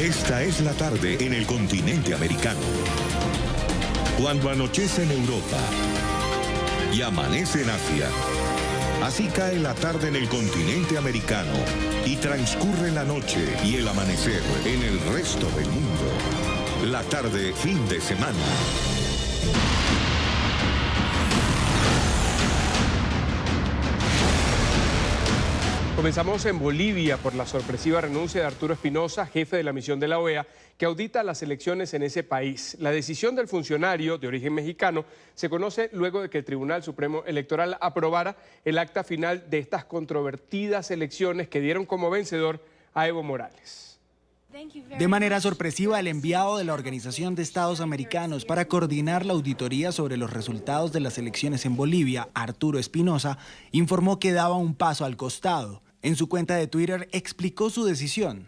Esta es la tarde en el continente americano. Cuando anochece en Europa y amanece en Asia, así cae la tarde en el continente americano y transcurre la noche y el amanecer en el resto del mundo. La tarde fin de semana. Comenzamos en Bolivia por la sorpresiva renuncia de Arturo Espinosa, jefe de la misión de la OEA, que audita las elecciones en ese país. La decisión del funcionario de origen mexicano se conoce luego de que el Tribunal Supremo Electoral aprobara el acta final de estas controvertidas elecciones que dieron como vencedor a Evo Morales. De manera sorpresiva, el enviado de la Organización de Estados Americanos para coordinar la auditoría sobre los resultados de las elecciones en Bolivia, Arturo Espinosa, informó que daba un paso al costado. En su cuenta de Twitter explicó su decisión.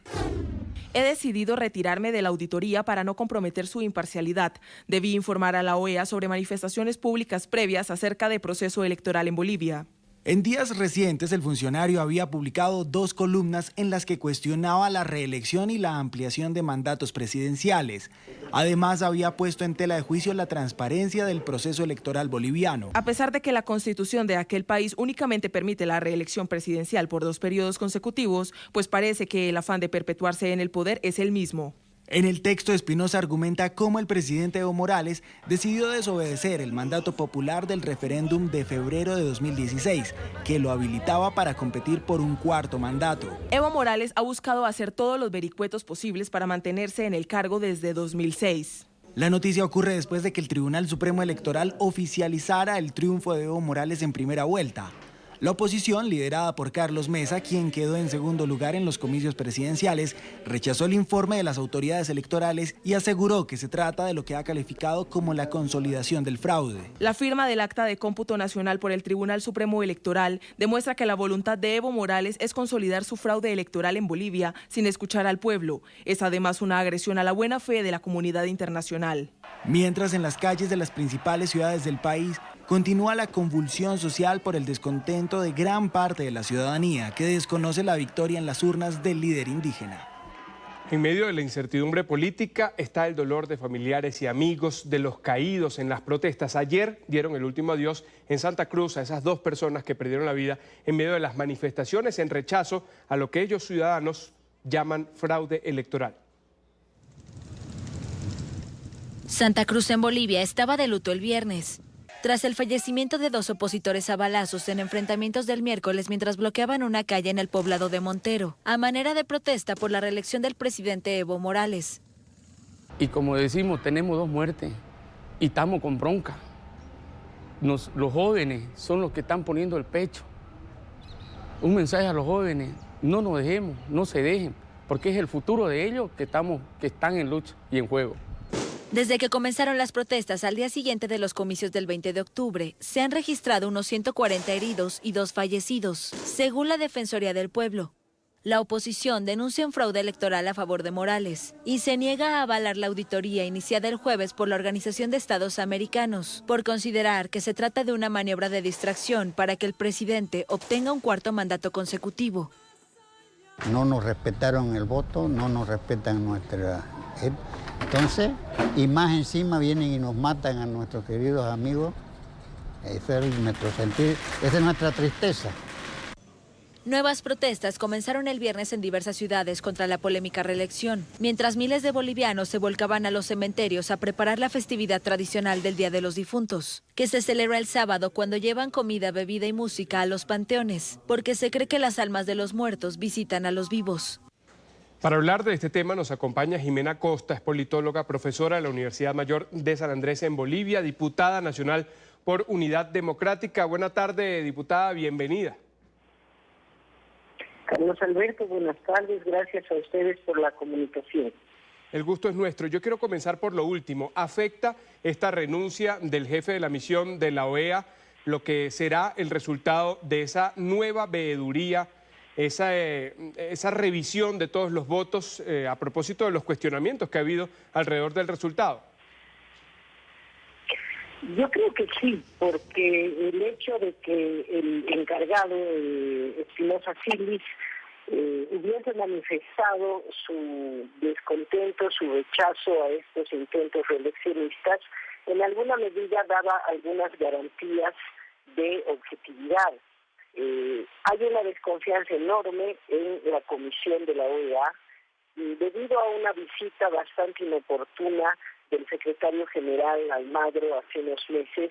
He decidido retirarme de la auditoría para no comprometer su imparcialidad. Debí informar a la OEA sobre manifestaciones públicas previas acerca del proceso electoral en Bolivia. En días recientes, el funcionario había publicado 2 columnas en las que cuestionaba la reelección y la ampliación de mandatos presidenciales. Además, había puesto en tela de juicio la transparencia del proceso electoral boliviano. A pesar de que la constitución de aquel país únicamente permite la reelección presidencial por 2 periodos consecutivos, pues parece que el afán de perpetuarse en el poder es el mismo. En el texto, Espinosa argumenta cómo el presidente Evo Morales decidió desobedecer el mandato popular del referéndum de febrero de 2016, que lo habilitaba para competir por un 4º mandato. Evo Morales ha buscado hacer todos los vericuetos posibles para mantenerse en el cargo desde 2006. La noticia ocurre después de que el Tribunal Supremo Electoral oficializara el triunfo de Evo Morales en primera vuelta. La oposición, liderada por Carlos Mesa, quien quedó en segundo lugar en los comicios presidenciales, rechazó el informe de las autoridades electorales y aseguró que se trata de lo que ha calificado como la consolidación del fraude. La firma del Acta de Cómputo Nacional por el Tribunal Supremo Electoral demuestra que la voluntad de Evo Morales es consolidar su fraude electoral en Bolivia sin escuchar al pueblo. Es además una agresión a la buena fe de la comunidad internacional. Mientras en las calles de las principales ciudades del país continúa la convulsión social por el descontento de gran parte de la ciudadanía que desconoce la victoria en las urnas del líder indígena. En medio de la incertidumbre política está el dolor de familiares y amigos de los caídos en las protestas. Ayer dieron el último adiós en Santa Cruz a esas 2 personas que perdieron la vida en medio de las manifestaciones en rechazo a lo que ellos ciudadanos llaman fraude electoral. Santa Cruz en Bolivia estaba de luto el viernes, tras el fallecimiento de 2 opositores a balazos en enfrentamientos del miércoles mientras bloqueaban una calle en el poblado de Montero, a manera de protesta por la reelección del presidente Evo Morales. Y como decimos, tenemos 2 muertes y estamos con bronca. Los jóvenes son los que están poniendo el pecho. Un mensaje a los jóvenes: no nos dejemos, no se dejen, porque es el futuro de ellos que están en lucha y en juego. Desde que comenzaron las protestas al día siguiente de los comicios del 20 de octubre, se han registrado unos 140 heridos y 2 fallecidos, según la Defensoría del Pueblo. La oposición denuncia un fraude electoral a favor de Morales y se niega a avalar la auditoría iniciada el jueves por la Organización de Estados Americanos, por considerar que se trata de una maniobra de distracción para que el presidente obtenga un 4º mandato consecutivo. No nos respetaron el voto, no nos respetan nuestra... Entonces, y más encima vienen y nos matan a nuestros queridos amigos. Ese es nuestro sentir, esa es nuestra tristeza. Nuevas protestas comenzaron el viernes en diversas ciudades contra la polémica reelección, mientras miles de bolivianos se volcaban a los cementerios a preparar la festividad tradicional del Día de los Difuntos, que se celebra el sábado cuando llevan comida, bebida y música a los panteones, porque se cree que las almas de los muertos visitan a los vivos. Para hablar de este tema nos acompaña Jimena Costa, es politóloga, profesora de la Universidad Mayor de San Andrés en Bolivia, diputada nacional por Unidad Democrática. Buenas tardes, diputada, bienvenida. Carlos Alberto, buenas tardes, gracias a ustedes por la comunicación. El gusto es nuestro. Yo quiero comenzar por lo último. ¿Afecta esta renuncia del jefe de la misión de la OEA lo que será el resultado de esa nueva veeduría, esa revisión de todos los votos a propósito de los cuestionamientos que ha habido alrededor del resultado? Yo creo que sí, porque el hecho de que el encargado, Espinosa Silis, hubiese manifestado su descontento tanto su rechazo a estos intentos reeleccionistas en alguna medida daba algunas garantías de objetividad. Hay una desconfianza enorme en la comisión de la OEA debido a una visita bastante inoportuna del secretario general Almagro hace unos meses,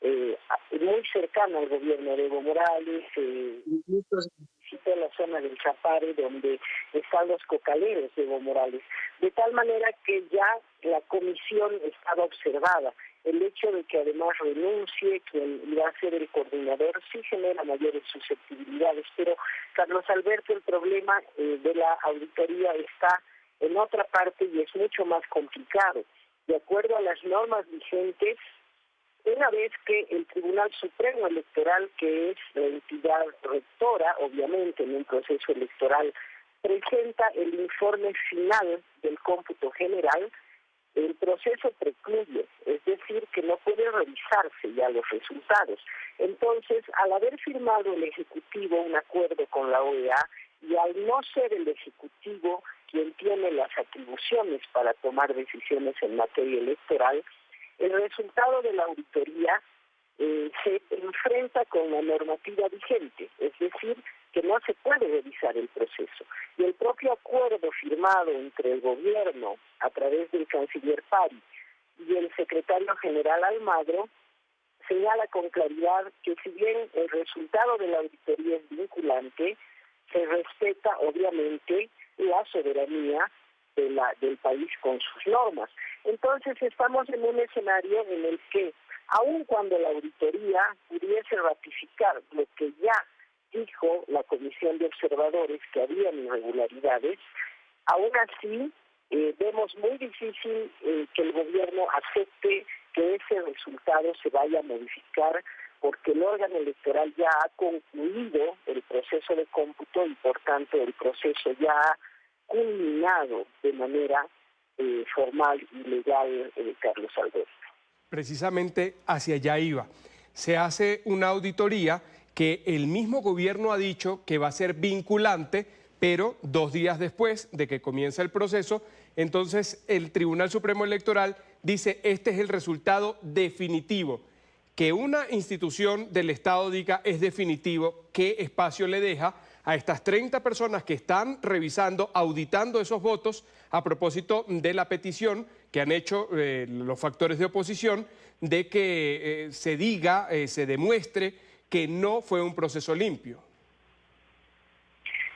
muy cercano al gobierno de Evo Morales, incluso visitó la zona del Chapare donde están los cocaleros de Evo Morales, de tal manera que ya la comisión estaba observada. El hecho de que además renuncie quien iba a ser el coordinador sí genera mayores susceptibilidades, pero Carlos Alberto, el problema de la auditoría está en otra parte y es mucho más complicado. De acuerdo a las normas vigentes, una vez que el Tribunal Supremo Electoral, que es la entidad rectora, obviamente, en un proceso electoral, presenta el informe final del cómputo general, el proceso precluye, es decir, que no puede revisarse ya los resultados. Entonces, al haber firmado el Ejecutivo un acuerdo con la OEA y al no ser el Ejecutivo quien tiene las atribuciones para tomar decisiones en materia electoral, el resultado de la auditoría se enfrenta con la normativa vigente, es decir, que no se puede revisar el proceso. Y el propio acuerdo firmado entre el gobierno, a través del canciller Pari, y el secretario general Almagro, señala con claridad que si bien el resultado de la auditoría es vinculante, se respeta obviamente la soberanía del país con sus normas. Entonces estamos en un escenario en el que, aun cuando la auditoría pudiese ratificar lo que ya dijo la Comisión de Observadores, que había irregularidades, aún así vemos muy difícil que el gobierno acepte que ese resultado se vaya a modificar, porque el órgano electoral ya ha concluido el proceso de cómputo y por tanto el proceso ya ha culminado de manera formal y legal, Carlos Alberto. Precisamente hacia allá iba. Se hace una auditoría que el mismo gobierno ha dicho que va a ser vinculante, pero 2 días después de que comienza el proceso, entonces el Tribunal Supremo Electoral dice este es el resultado definitivo. Que una institución del Estado diga es definitivo, ¿qué espacio le deja a estas 30 personas que están revisando, auditando esos votos a propósito de la petición que han hecho los factores de oposición de que se diga, se demuestre que no fue un proceso limpio?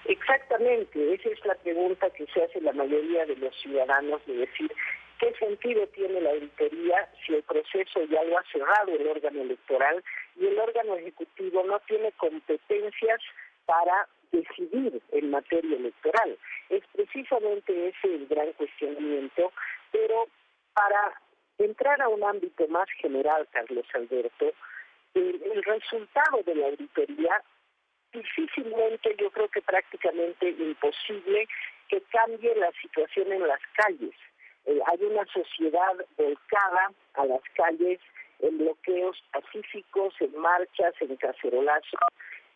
Exactamente, esa es la pregunta que se hace la mayoría de los ciudadanos, de decir, ¿qué sentido tiene la auditoría si el proceso ya lo ha cerrado el órgano electoral y el órgano ejecutivo no tiene competencias para decidir en materia electoral? Es precisamente ese el gran cuestionamiento, pero para entrar a un ámbito más general, Carlos Alberto, el resultado de la auditoría difícilmente, yo creo que prácticamente imposible que cambie la situación en las calles. Hay una sociedad volcada a las calles en bloqueos pacíficos, en marchas, en cacerolazos,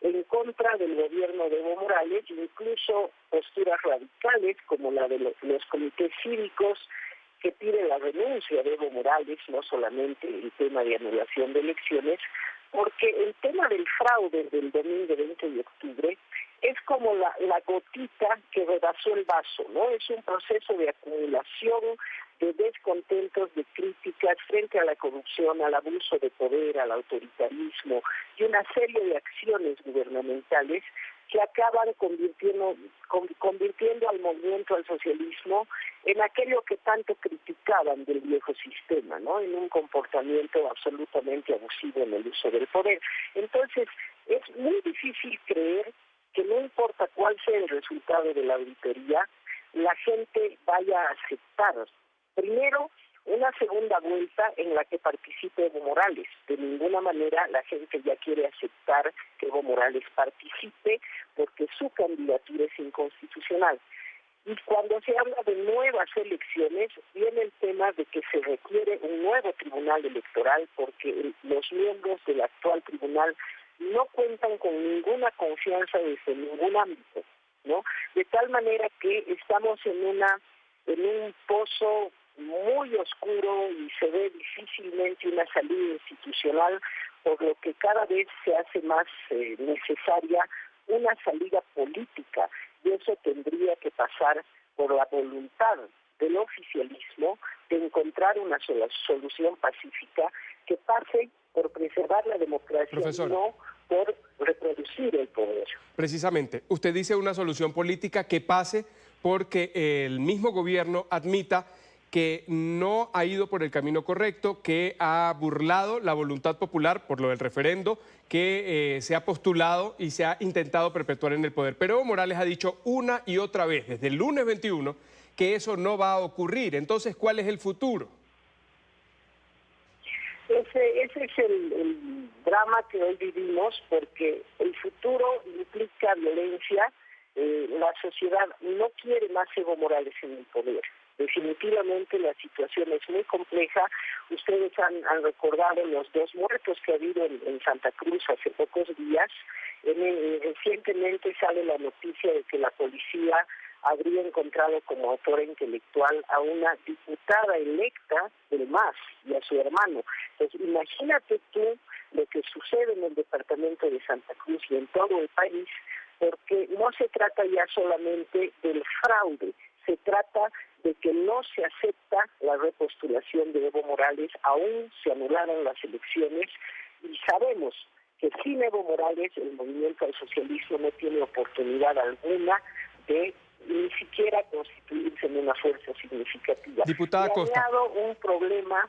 en contra del gobierno de Evo Morales, incluso posturas radicales como la de los comités cívicos que piden la renuncia de Evo Morales, no solamente el tema de anulación de elecciones, porque el tema del fraude del domingo 20 de octubre es como la gotita que rebasó el vaso, ¿no? Es un proceso de acumulación de descontentos, de críticas frente a la corrupción, al abuso de poder, al autoritarismo y una serie de acciones gubernamentales que acaban convirtiendo al movimiento al socialismo en aquello que tanto criticaban del viejo sistema, ¿no? En un comportamiento absolutamente abusivo en el uso del poder. Entonces, es muy difícil creer que no importa cuál sea el resultado de la auditoría, la gente vaya a aceptar, primero, una segunda vuelta en la que participe Evo Morales. De ninguna manera la gente ya quiere aceptar que Evo Morales participe porque su candidatura es inconstitucional. Y cuando se habla de nuevas elecciones, viene el tema de que se requiere un nuevo tribunal electoral porque los miembros del actual tribunal no cuentan con ninguna confianza desde ningún ámbito, ¿no? De tal manera que estamos en una en un pozo muy oscuro y se ve difícilmente una salida institucional, por lo que cada vez se hace más necesaria una salida política, y eso tendría que pasar por la voluntad del oficialismo de encontrar una solución pacífica que pase por preservar la democracia, profesora, y no por reproducir el poder. Precisamente, usted dice una solución política que pase porque el mismo gobierno admita que no ha ido por el camino correcto, que ha burlado la voluntad popular por lo del referendo, que se ha postulado y se ha intentado perpetuar en el poder. Pero Evo Morales ha dicho una y otra vez, desde el lunes 21, que eso no va a ocurrir. Entonces, ¿cuál es el futuro? Ese es el drama que hoy vivimos, porque el futuro implica violencia. La sociedad no quiere más Evo Morales en el poder. Definitivamente la situación es muy compleja. Ustedes han recordado los 2 muertos que ha habido en Santa Cruz hace pocos días. Recientemente sale la noticia de que la policía habría encontrado como autora intelectual a una diputada electa del MAS y a su hermano. Entonces, imagínate tú lo que sucede en el departamento de Santa Cruz y en todo el país, porque no se trata ya solamente del fraude, se trata de que no se acepta la repostulación de Evo Morales, aún se anularon las elecciones, y sabemos que sin Evo Morales el movimiento al socialismo no tiene oportunidad alguna de ni siquiera constituirse en una fuerza significativa. Diputada Costa. Añado un problema,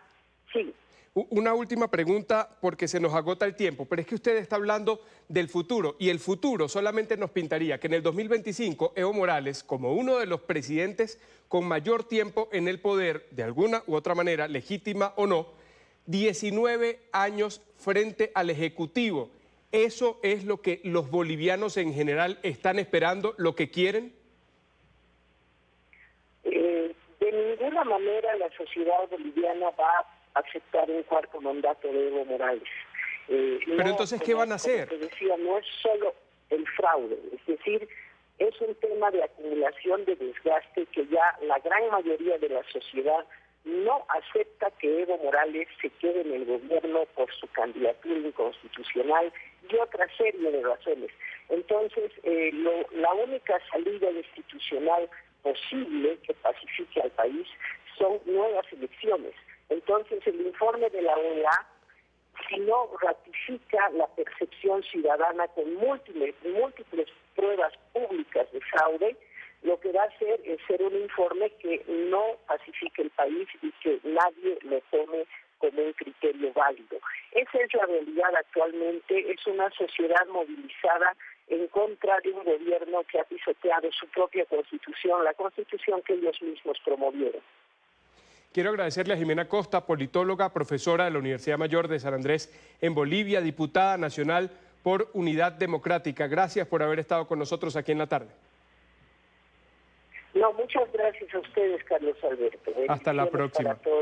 sí. Una última pregunta, porque se nos agota el tiempo, pero es que usted está hablando del futuro, y el futuro solamente nos pintaría que en el 2025 Evo Morales, como uno de los presidentes con mayor tiempo en el poder, de alguna u otra manera, legítima o no, 19 años frente al Ejecutivo. ¿Eso es lo que los bolivianos en general están esperando, lo que quieren? De ninguna manera la sociedad boliviana va a aceptar un 4º mandato de Evo Morales. Pero entonces, ¿qué van a hacer? Como te decía, no es solo el fraude, es decir, es un tema de acumulación de desgaste que ya la gran mayoría de la sociedad no acepta que Evo Morales se quede en el gobierno por su candidatura inconstitucional y otra serie de razones. Entonces, la única salida institucional posible que pacifique al país son nuevas elecciones. Entonces, el informe de la OEA, si no ratifica la percepción ciudadana con múltiples pruebas públicas de fraude, lo que va a hacer es ser un informe que no pacifique el país y que nadie lo tome como un criterio válido. Esa es la realidad actualmente, es una sociedad movilizada en contra de un gobierno que ha pisoteado su propia constitución, la constitución que ellos mismos promovieron. Quiero agradecerle a Jimena Costa, politóloga, profesora de la Universidad Mayor de San Andrés en Bolivia, diputada nacional por Unidad Democrática. Gracias por haber estado con nosotros aquí en la tarde. No, muchas gracias a ustedes, Carlos Alberto. Hasta la próxima. Para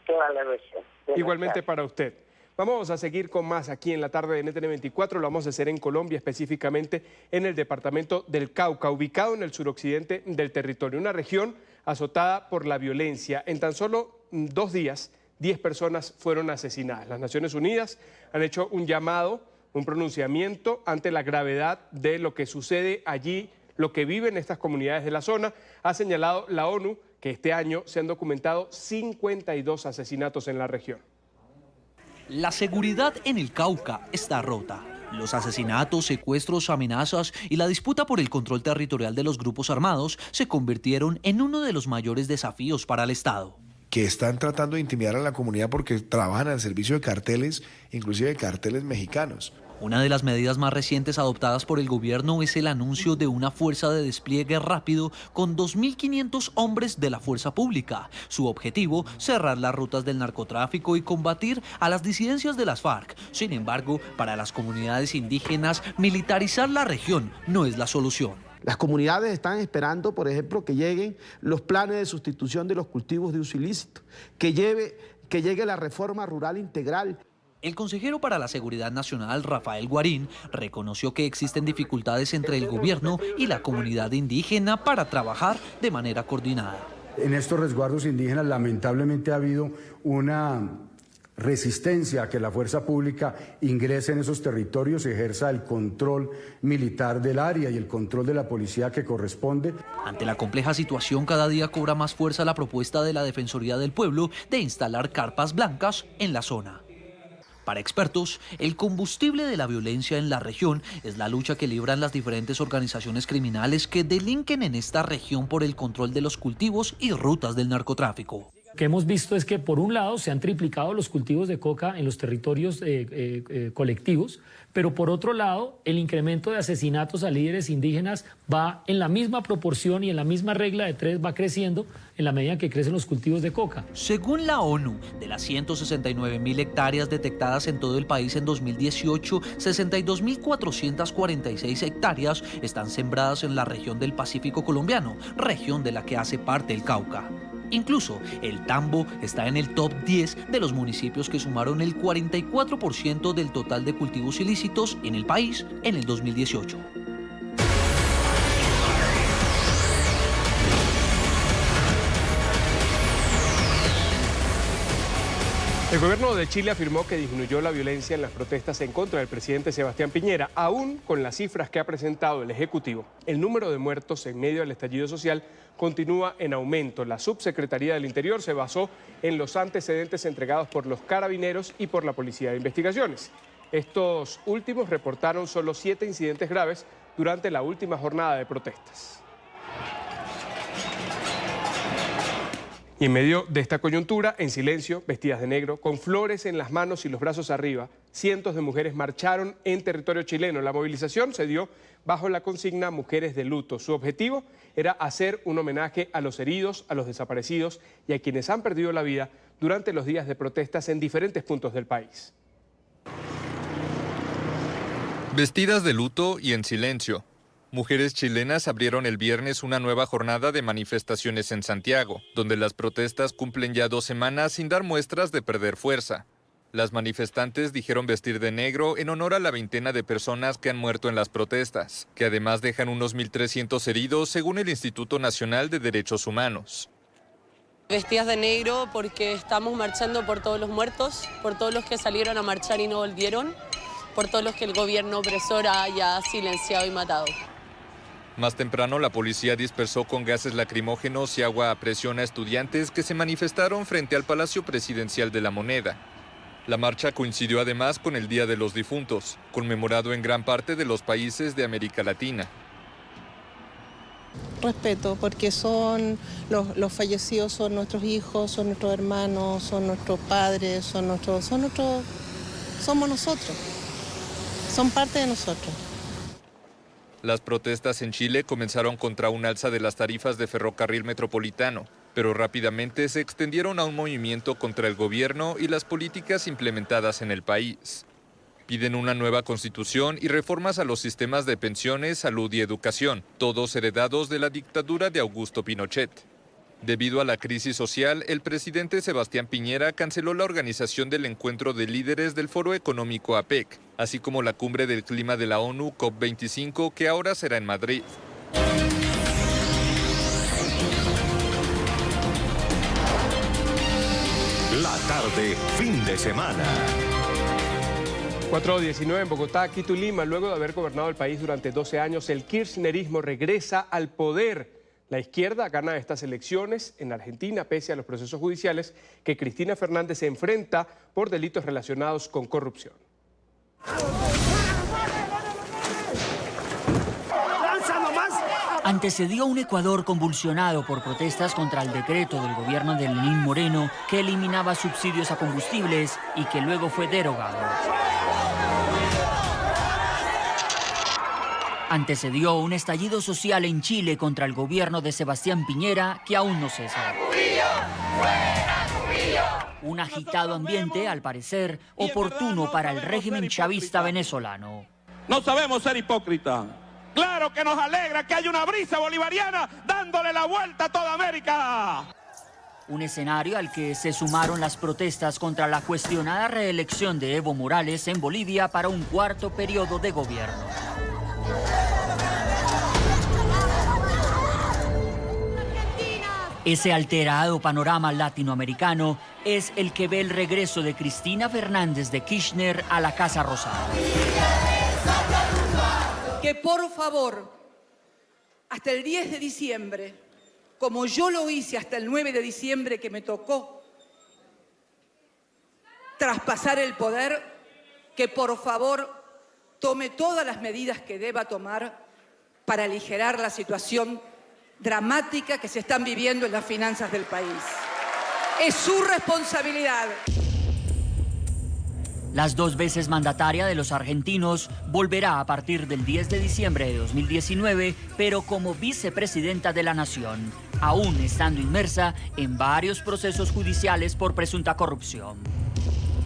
toda la región. Igualmente para usted. Vamos a seguir con más aquí en la tarde de NTN24, lo vamos a hacer en Colombia, específicamente en el departamento del Cauca, ubicado en el suroccidente del territorio, una región azotada por la violencia. En tan solo 2 días, 10 personas fueron asesinadas. Las Naciones Unidas han hecho un llamado, un pronunciamiento ante la gravedad de lo que sucede allí, lo que viven estas comunidades de la zona. Ha señalado la ONU que este año se han documentado 52 asesinatos en la región. La seguridad en el Cauca está rota. Los asesinatos, secuestros, amenazas y la disputa por el control territorial de los grupos armados se convirtieron en uno de los mayores desafíos para el Estado. Que están tratando de intimidar a la comunidad porque trabajan al servicio de carteles, inclusive de carteles mexicanos. Una de las medidas más recientes adoptadas por el gobierno es el anuncio de una fuerza de despliegue rápido con 2.500 hombres de la fuerza pública. Su objetivo, cerrar las rutas del narcotráfico y combatir a las disidencias de las FARC. Sin embargo, para las comunidades indígenas, militarizar la región no es la solución. Las comunidades están esperando, por ejemplo, que lleguen los planes de sustitución de los cultivos de uso ilícito, que llegue la reforma rural integral. El consejero para la Seguridad Nacional, Rafael Guarín, reconoció que existen dificultades entre el gobierno y la comunidad indígena para trabajar de manera coordinada. En estos resguardos indígenas lamentablemente ha habido una resistencia a que la fuerza pública ingrese en esos territorios y ejerza el control militar del área y el control de la policía que corresponde. Ante la compleja situación, cada día cobra más fuerza la propuesta de la Defensoría del Pueblo de instalar carpas blancas en la zona. Para expertos, el combustible de la violencia en la región es la lucha que libran las diferentes organizaciones criminales que delinquen en esta región por el control de los cultivos y rutas del narcotráfico. Lo que hemos visto es que, por un lado, se han triplicado los cultivos de coca en los territorios colectivos, pero por otro lado, el incremento de asesinatos a líderes indígenas va en la misma proporción y en la misma regla de 3 va creciendo en la medida que crecen los cultivos de coca. Según la ONU, de las 169.000 hectáreas detectadas en todo el país en 2018, 62.446 hectáreas están sembradas en la región del Pacífico colombiano, región de la que hace parte el Cauca. Incluso el Tambo está en el top 10 de los municipios que sumaron el 44% del total de cultivos ilícitos en el país en el 2018. El gobierno de Chile afirmó que disminuyó la violencia en las protestas en contra del presidente Sebastián Piñera, aún con las cifras que ha presentado el Ejecutivo. El número de muertos en medio del estallido social continúa en aumento. La Subsecretaría del Interior se basó en los antecedentes entregados por los carabineros y por la Policía de Investigaciones. Estos últimos reportaron solo 7 incidentes graves durante la última jornada de protestas. Y en medio de esta coyuntura, en silencio, vestidas de negro, con flores en las manos y los brazos arriba, cientos de mujeres marcharon en territorio chileno. La movilización se dio bajo la consigna Mujeres de Luto. Su objetivo era hacer un homenaje a los heridos, a los desaparecidos y a quienes han perdido la vida durante los días de protestas en diferentes puntos del país. Vestidas de luto y en silencio, mujeres chilenas abrieron el viernes una nueva jornada de manifestaciones en Santiago, donde las protestas cumplen ya 2 semanas sin dar muestras de perder fuerza. Las manifestantes dijeron vestir de negro en honor a la veintena de personas que han muerto en las protestas, que además dejan unos 1.300 heridos según el Instituto Nacional de Derechos Humanos. Vestidas de negro porque estamos marchando por todos los muertos, por todos los que salieron a marchar y no volvieron, por todos los que el gobierno opresor haya silenciado y matado. Más temprano, la policía dispersó con gases lacrimógenos y agua a presión a estudiantes que se manifestaron frente al Palacio Presidencial de la Moneda. La marcha coincidió además con el Día de los Difuntos, conmemorado en gran parte de los países de América Latina. Respeto, porque son los fallecidos, son nuestros hijos, son nuestros hermanos, son nuestros padres, somos nosotros, son parte de nosotros. Las protestas en Chile comenzaron contra un alza de las tarifas de ferrocarril metropolitano, pero rápidamente se extendieron a un movimiento contra el gobierno y las políticas implementadas en el país. Piden una nueva constitución y reformas a los sistemas de pensiones, salud y educación, todos heredados de la dictadura de Augusto Pinochet. Debido a la crisis social, el presidente Sebastián Piñera canceló la organización del encuentro de líderes del Foro Económico APEC, así como la cumbre del clima de la ONU COP25, que ahora será en Madrid. La tarde, fin de semana. 4:19 en Bogotá, Quito y Lima. Luego de haber gobernado el país durante 12 años, el kirchnerismo regresa al poder. La izquierda gana estas elecciones en Argentina, pese a los procesos judiciales que Cristina Fernández se enfrenta por delitos relacionados con corrupción. Antecedió un Ecuador convulsionado por protestas contra el decreto del gobierno de Lenín Moreno que eliminaba subsidios a combustibles y que luego fue derogado. Antecedió un estallido social en Chile contra el gobierno de Sebastián Piñera que aún no cesa. Un agitado ambiente, al parecer, oportuno para el régimen chavista venezolano. No sabemos ser hipócritas. Claro que nos alegra que haya una brisa bolivariana dándole la vuelta a toda América. Un escenario al que se sumaron las protestas contra la cuestionada reelección de Evo Morales en Bolivia para un 4º periodo de gobierno. Ese alterado panorama latinoamericano es el que ve el regreso de Cristina Fernández de Kirchner a la Casa Rosada. Que por favor, hasta el 10 de diciembre, como yo lo hice hasta el 9 de diciembre que me tocó traspasar el poder, que por favor tome todas las medidas que deba tomar para aligerar la situación dramática que se están viviendo en las finanzas del país. Es su responsabilidad. Las 2 veces mandataria de los argentinos volverá a partir del 10 de diciembre de 2019, pero como vicepresidenta de la nación, aún estando inmersa en varios procesos judiciales por presunta corrupción.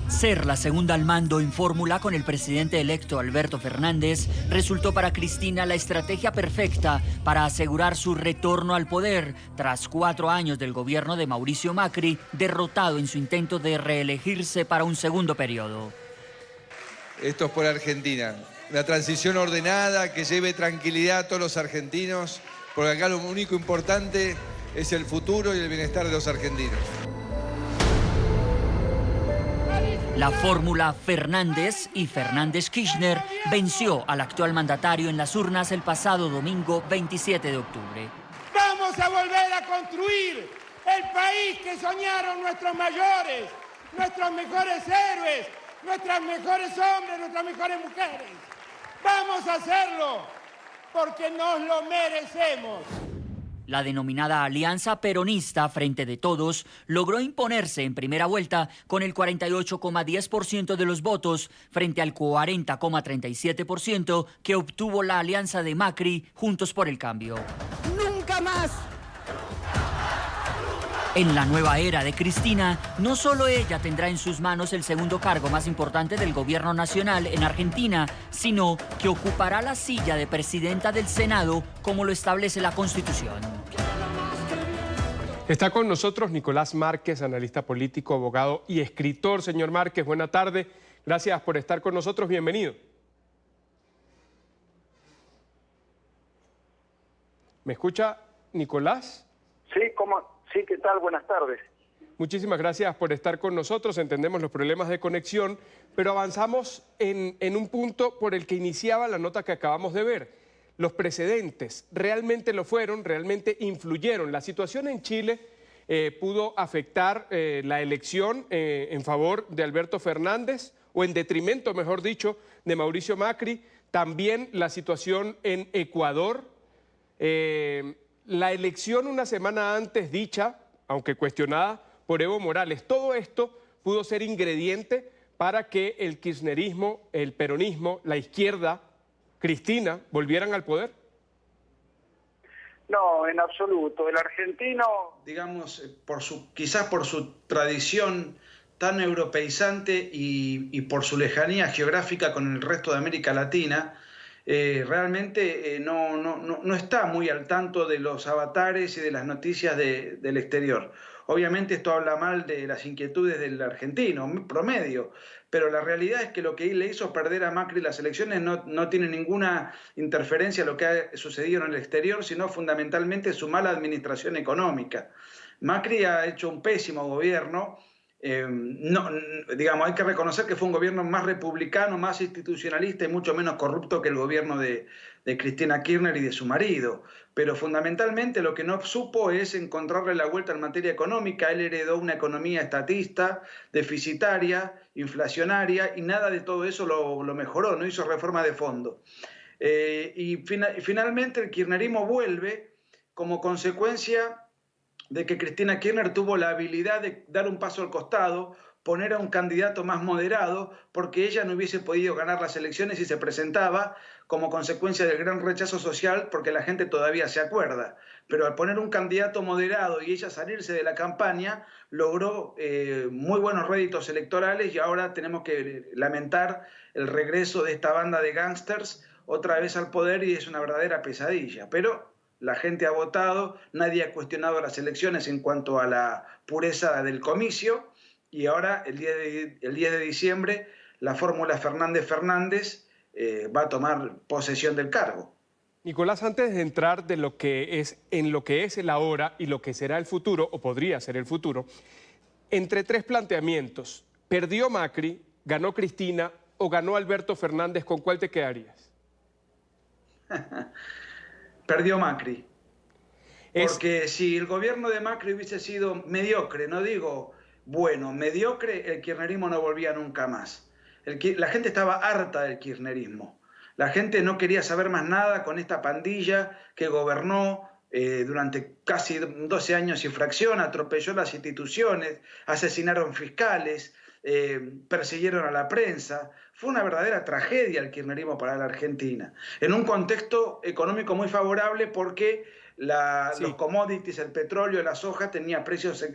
Ser la segunda al mando en fórmula con el presidente electo Alberto Fernández resultó para Cristina la estrategia perfecta para asegurar su retorno al poder tras 4 años del gobierno de Mauricio Macri, derrotado en su intento de reelegirse para un segundo periodo. Esto es por Argentina. Una transición ordenada que lleve tranquilidad a todos los argentinos, porque acá lo único importante es el futuro y el bienestar de los argentinos. La fórmula Fernández y Fernández-Kirchner venció al actual mandatario en las urnas el pasado domingo 27 de octubre. Vamos a volver a construir el país que soñaron nuestros mayores, nuestros mejores héroes, nuestros mejores hombres, nuestras mejores mujeres. Vamos a hacerlo porque nos lo merecemos. La denominada Alianza Peronista Frente de Todos logró imponerse en primera vuelta con el 48,10% de los votos frente al 40,37% que obtuvo la alianza de Macri Juntos por el Cambio. ¡Nunca más! En la nueva era de Cristina, no solo ella tendrá en sus manos el segundo cargo más importante del gobierno nacional en Argentina, sino que ocupará la silla de presidenta del Senado como lo establece la Constitución. Está con nosotros Nicolás Márquez, analista político, abogado y escritor. Señor Márquez, buena tarde. Gracias por estar con nosotros. Bienvenido. ¿Me escucha, Nicolás? Sí, sí, ¿qué tal? Buenas tardes. Muchísimas gracias por estar con nosotros. Entendemos los problemas de conexión, pero avanzamos en un punto por el que iniciaba la nota que acabamos de ver. Los precedentes realmente lo fueron, realmente influyeron. La situación en Chile pudo afectar la elección en favor de Alberto Fernández, o en detrimento, mejor dicho, de Mauricio Macri. También la situación en Ecuador. La elección una semana antes dicha, aunque cuestionada, por Evo Morales. Todo esto pudo ser ingrediente para que el kirchnerismo, el peronismo, la izquierda, Cristina, volvieran al poder. No, en absoluto. El argentino, digamos, quizás por su tradición tan europeizante y por su lejanía geográfica con el resto de América Latina, realmente no está muy al tanto de los avatares y de las noticias del exterior. Obviamente esto habla mal de las inquietudes del argentino promedio, pero la realidad es que lo que le hizo perder a Macri las elecciones no tiene ninguna interferencia en lo que ha sucedido en el exterior, sino fundamentalmente su mala administración económica. Macri ha hecho un pésimo gobierno. Digamos, hay que reconocer que fue un gobierno más republicano, más institucionalista y mucho menos corrupto que el gobierno de Cristina Kirchner y de su marido. Pero fundamentalmente lo que no supo es encontrarle la vuelta en materia económica. Él heredó una economía estatista, deficitaria, inflacionaria, y nada de todo eso lo mejoró, no hizo reforma de fondo. Finalmente el kirchnerismo vuelve como consecuencia de que Cristina Kirchner tuvo la habilidad de dar un paso al costado, poner a un candidato más moderado, porque ella no hubiese podido ganar las elecciones si se presentaba, como consecuencia del gran rechazo social, porque la gente todavía se acuerda. Pero al poner un candidato moderado y ella salirse de la campaña, logró muy buenos réditos electorales, y ahora tenemos que lamentar el regreso de esta banda de gángsters otra vez al poder, y es una verdadera pesadilla. Pero la gente ha votado, nadie ha cuestionado las elecciones en cuanto a la pureza del comicio, y ahora, el 10 de diciembre, la fórmula Fernández-Fernández va a tomar posesión del cargo. Nicolás, antes de entrar en lo que es el ahora y lo que será el futuro, o podría ser el futuro, entre tres planteamientos, ¿perdió Macri, ganó Cristina o ganó Alberto Fernández? ¿Con cuál te quedarías? Perdió Macri. Porque si el gobierno de Macri hubiese sido mediocre, no digo bueno, mediocre, el kirchnerismo no volvía nunca más. La gente estaba harta del kirchnerismo. La gente no quería saber más nada con esta pandilla que gobernó durante casi 12 años y fracción, atropelló las instituciones, asesinaron fiscales, persiguieron a la prensa. Fue una verdadera tragedia el kirchnerismo para la Argentina, en un contexto económico muy favorable porque los commodities, el petróleo, la soja, tenía precios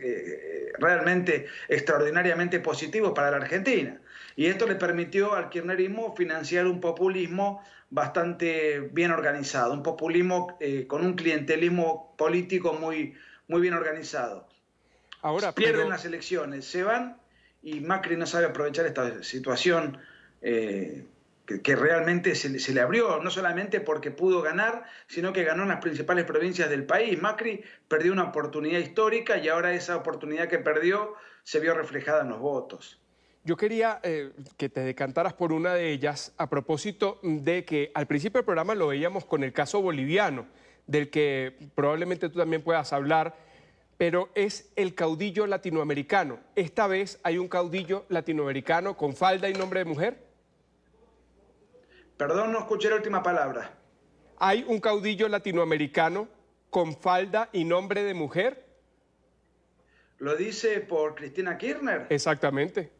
realmente extraordinariamente positivos para la Argentina. Y esto le permitió al kirchnerismo financiar un populismo bastante bien organizado, un populismo con un clientelismo político muy bien organizado. Ahora, pierden las elecciones, se van y Macri no sabe aprovechar esta situación que realmente se le abrió, no solamente porque pudo ganar, sino que ganó en las principales provincias del país. Macri perdió una oportunidad histórica y ahora esa oportunidad que perdió se vio reflejada en los votos. Yo quería que te decantaras por una de ellas a propósito de que al principio del programa lo veíamos con el caso boliviano, del que probablemente tú también puedas hablar, pero es el caudillo latinoamericano. ¿Esta vez hay un caudillo latinoamericano con falda y nombre de mujer? Perdón, no escuché la última palabra. ¿Hay un caudillo latinoamericano con falda y nombre de mujer? ¿Lo dice por Cristina Kirchner? Exactamente.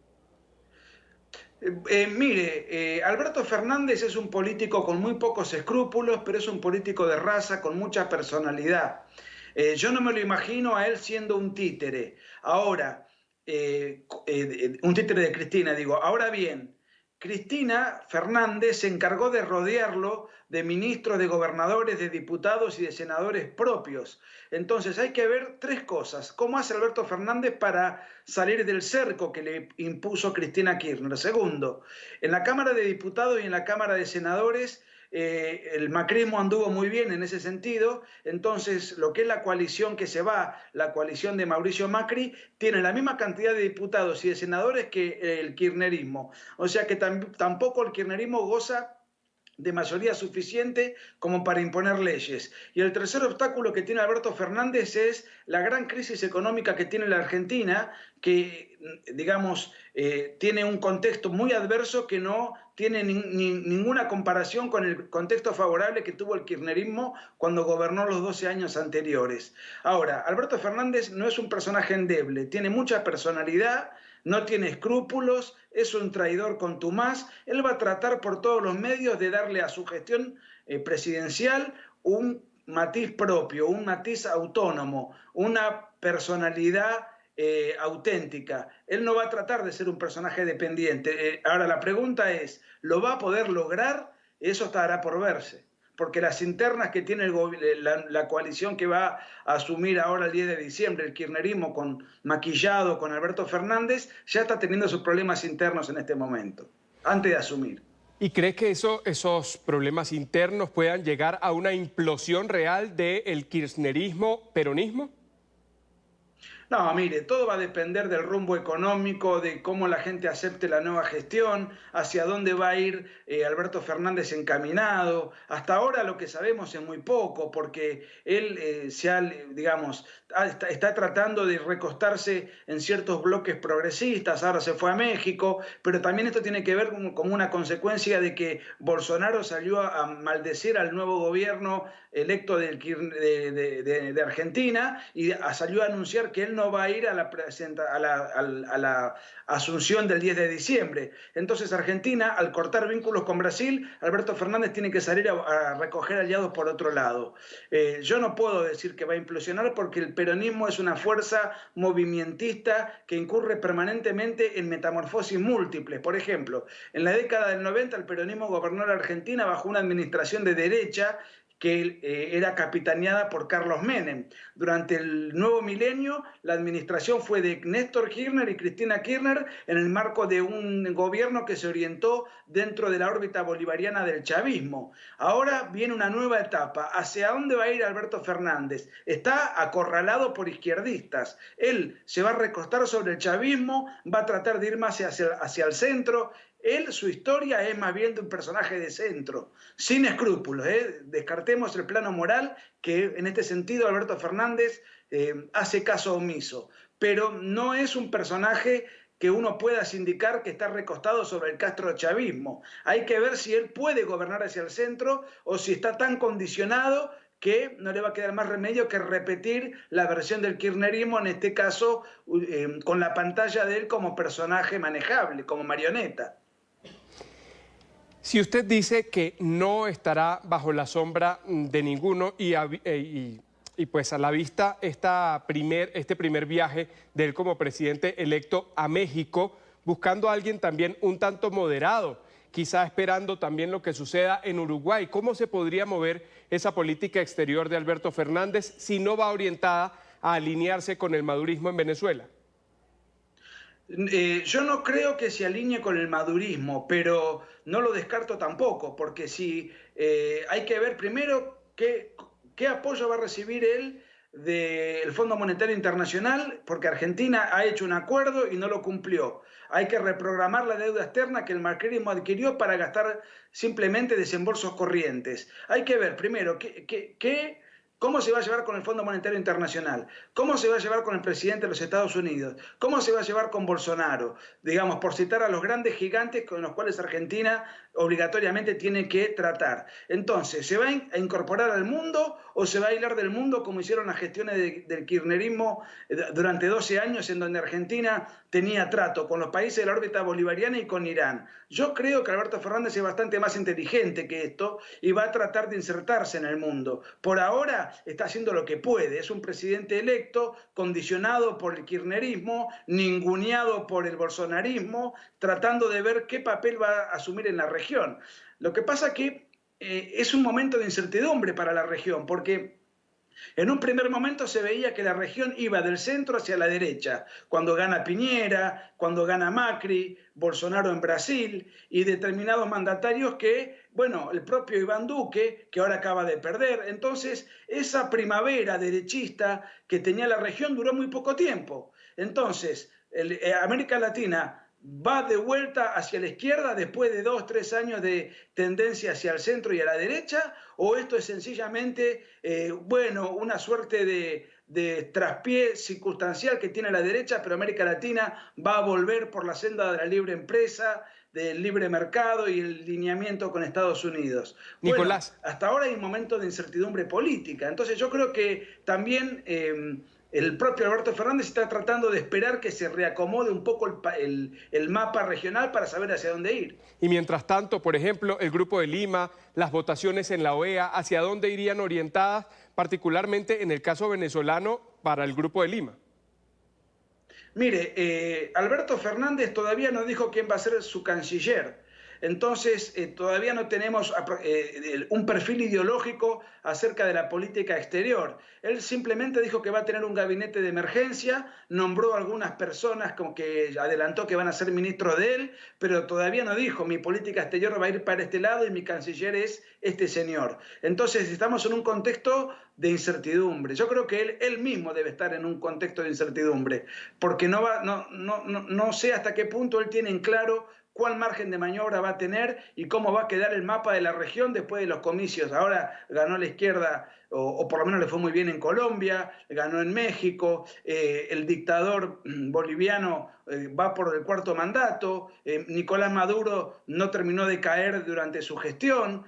Mire, Alberto Fernández es un político con muy pocos escrúpulos, pero es un político de raza con mucha personalidad. Yo no me lo imagino a él siendo un títere. Ahora, un títere de Cristina, digo. Ahora bien, Cristina Fernández se encargó de rodearlo de ministros, de gobernadores, de diputados y de senadores propios. Entonces hay que ver tres cosas. ¿Cómo hace Alberto Fernández para salir del cerco que le impuso Cristina Kirchner? Segundo, en la Cámara de Diputados y en la Cámara de Senadores el macrismo anduvo muy bien en ese sentido. Entonces lo que es la coalición que se va, la coalición de Mauricio Macri, tiene la misma cantidad de diputados y de senadores que el kirchnerismo. O sea que tampoco el kirchnerismo goza de mayoría suficiente como para imponer leyes. Y el tercer obstáculo que tiene Alberto Fernández es la gran crisis económica que tiene la Argentina, que, digamos, tiene un contexto muy adverso que no tiene ninguna comparación con el contexto favorable que tuvo el kirchnerismo cuando gobernó los 12 años anteriores. Ahora, Alberto Fernández no es un personaje endeble, tiene mucha personalidad, no tiene escrúpulos, es un traidor contumaz. Él va a tratar por todos los medios de darle a su gestión presidencial un matiz propio, un matiz autónomo, una personalidad auténtica. Él no va a tratar de ser un personaje dependiente. Ahora la pregunta es, ¿lo va a poder lograr? Eso estará por verse. Porque las internas que tiene la coalición que va a asumir ahora el 10 de diciembre, el kirchnerismo maquillado con Alberto Fernández, ya está teniendo sus problemas internos en este momento, antes de asumir. ¿Y crees que esos problemas internos puedan llegar a una implosión real del kirchnerismo-peronismo? No, mire, todo va a depender del rumbo económico, de cómo la gente acepte la nueva gestión, hacia dónde va a ir Alberto Fernández encaminado. Hasta ahora lo que sabemos es muy poco, porque él está tratando de recostarse en ciertos bloques progresistas, ahora se fue a México, pero también esto tiene que ver como una consecuencia de que Bolsonaro salió a maldecir al nuevo gobierno electo de Argentina y salió a anunciar que él no va a ir a la asunción del 10 de diciembre. Entonces Argentina, al cortar vínculos con Brasil, Alberto Fernández tiene que salir a recoger aliados por otro lado. Yo no puedo decir que va a implosionar porque el peronismo es una fuerza movimentista que incurre permanentemente en metamorfosis múltiples. Por ejemplo, en la década del 90 el peronismo gobernó la Argentina bajo una administración de derecha que era capitaneada por Carlos Menem. Durante el nuevo milenio, la administración fue de Néstor Kirchner y Cristina Kirchner en el marco de un gobierno que se orientó dentro de la órbita bolivariana del chavismo. Ahora viene una nueva etapa. ¿Hacia dónde va a ir Alberto Fernández? Está acorralado por izquierdistas. Él se va a recostar sobre el chavismo, va a tratar de ir más hacia el centro. Él, su historia es más bien de un personaje de centro, sin escrúpulos. Descartemos el plano moral, que en este sentido Alberto Fernández hace caso omiso, pero no es un personaje que uno pueda sindicar que está recostado sobre el castrochavismo. Hay que ver si él puede gobernar hacia el centro o si está tan condicionado que no le va a quedar más remedio que repetir la versión del kirchnerismo, en este caso con la pantalla de él como personaje manejable, como marioneta. Si usted dice que no estará bajo la sombra de ninguno y pues a la vista este primer viaje de él como presidente electo a México, buscando a alguien también un tanto moderado, quizá esperando también lo que suceda en Uruguay, ¿cómo se podría mover esa política exterior de Alberto Fernández si no va orientada a alinearse con el madurismo en Venezuela? Yo no creo que se alinee con el madurismo, pero no lo descarto tampoco, porque si hay que ver primero qué apoyo va a recibir él del Fondo Monetario Internacional, porque Argentina ha hecho un acuerdo y no lo cumplió. Hay que reprogramar la deuda externa que el macrismo adquirió para gastar simplemente desembolsos corrientes. Hay que ver primero ¿cómo se va a llevar con el Fondo Monetario Internacional? ¿Cómo se va a llevar con el presidente de los Estados Unidos? ¿Cómo se va a llevar con Bolsonaro? Digamos, por citar a los grandes gigantes con los cuales Argentina obligatoriamente tiene que tratar. Entonces, ¿se va a incorporar al mundo o se va a aislar del mundo como hicieron las gestiones del kirchnerismo durante 12 años en donde Argentina tenía trato con los países de la órbita bolivariana y con Irán? Yo creo que Alberto Fernández es bastante más inteligente que esto y va a tratar de insertarse en el mundo. Por ahora está haciendo lo que puede. Es un presidente electo, condicionado por el kirchnerismo, ninguneado por el bolsonarismo, tratando de ver qué papel va a asumir en la región. Lo que pasa que es un momento de incertidumbre para la región, porque en un primer momento se veía que la región iba del centro hacia la derecha, cuando gana Piñera, cuando gana Macri, Bolsonaro en Brasil y determinados mandatarios que, bueno, el propio Iván Duque, que ahora acaba de perder. Entonces, esa primavera derechista que tenía la región duró muy poco tiempo. Entonces, América Latina va de vuelta hacia la izquierda después de 2 o 3 años de tendencia hacia el centro y a la derecha, o esto es sencillamente, una suerte de traspié circunstancial que tiene la derecha, pero América Latina va a volver por la senda de la libre empresa, del libre mercado y el lineamiento con Estados Unidos. Nicolás. Bueno, hasta ahora hay un momento de incertidumbre política, entonces yo creo que también el propio Alberto Fernández está tratando de esperar que se reacomode un poco el mapa regional para saber hacia dónde ir. Y mientras tanto, por ejemplo, el Grupo de Lima, las votaciones en la OEA, ¿hacia dónde irían orientadas, particularmente en el caso venezolano, para el Grupo de Lima? Mire, Alberto Fernández todavía no dijo quién va a ser su canciller. Entonces, todavía no tenemos un perfil ideológico acerca de la política exterior. Él simplemente dijo que va a tener un gabinete de emergencia, nombró a algunas personas como que adelantó que van a ser ministros de él, pero todavía no dijo mi política exterior va a ir para este lado y mi canciller es este señor. Entonces, estamos en un contexto de incertidumbre. Yo creo que él mismo debe estar en un contexto de incertidumbre, porque no sé hasta qué punto él tiene en claro cuál margen de maniobra va a tener y cómo va a quedar el mapa de la región después de los comicios. Ahora ganó la izquierda, o por lo menos le fue muy bien en Colombia, ganó en México, el dictador boliviano va por el 4º mandato, Nicolás Maduro no terminó de caer durante su gestión,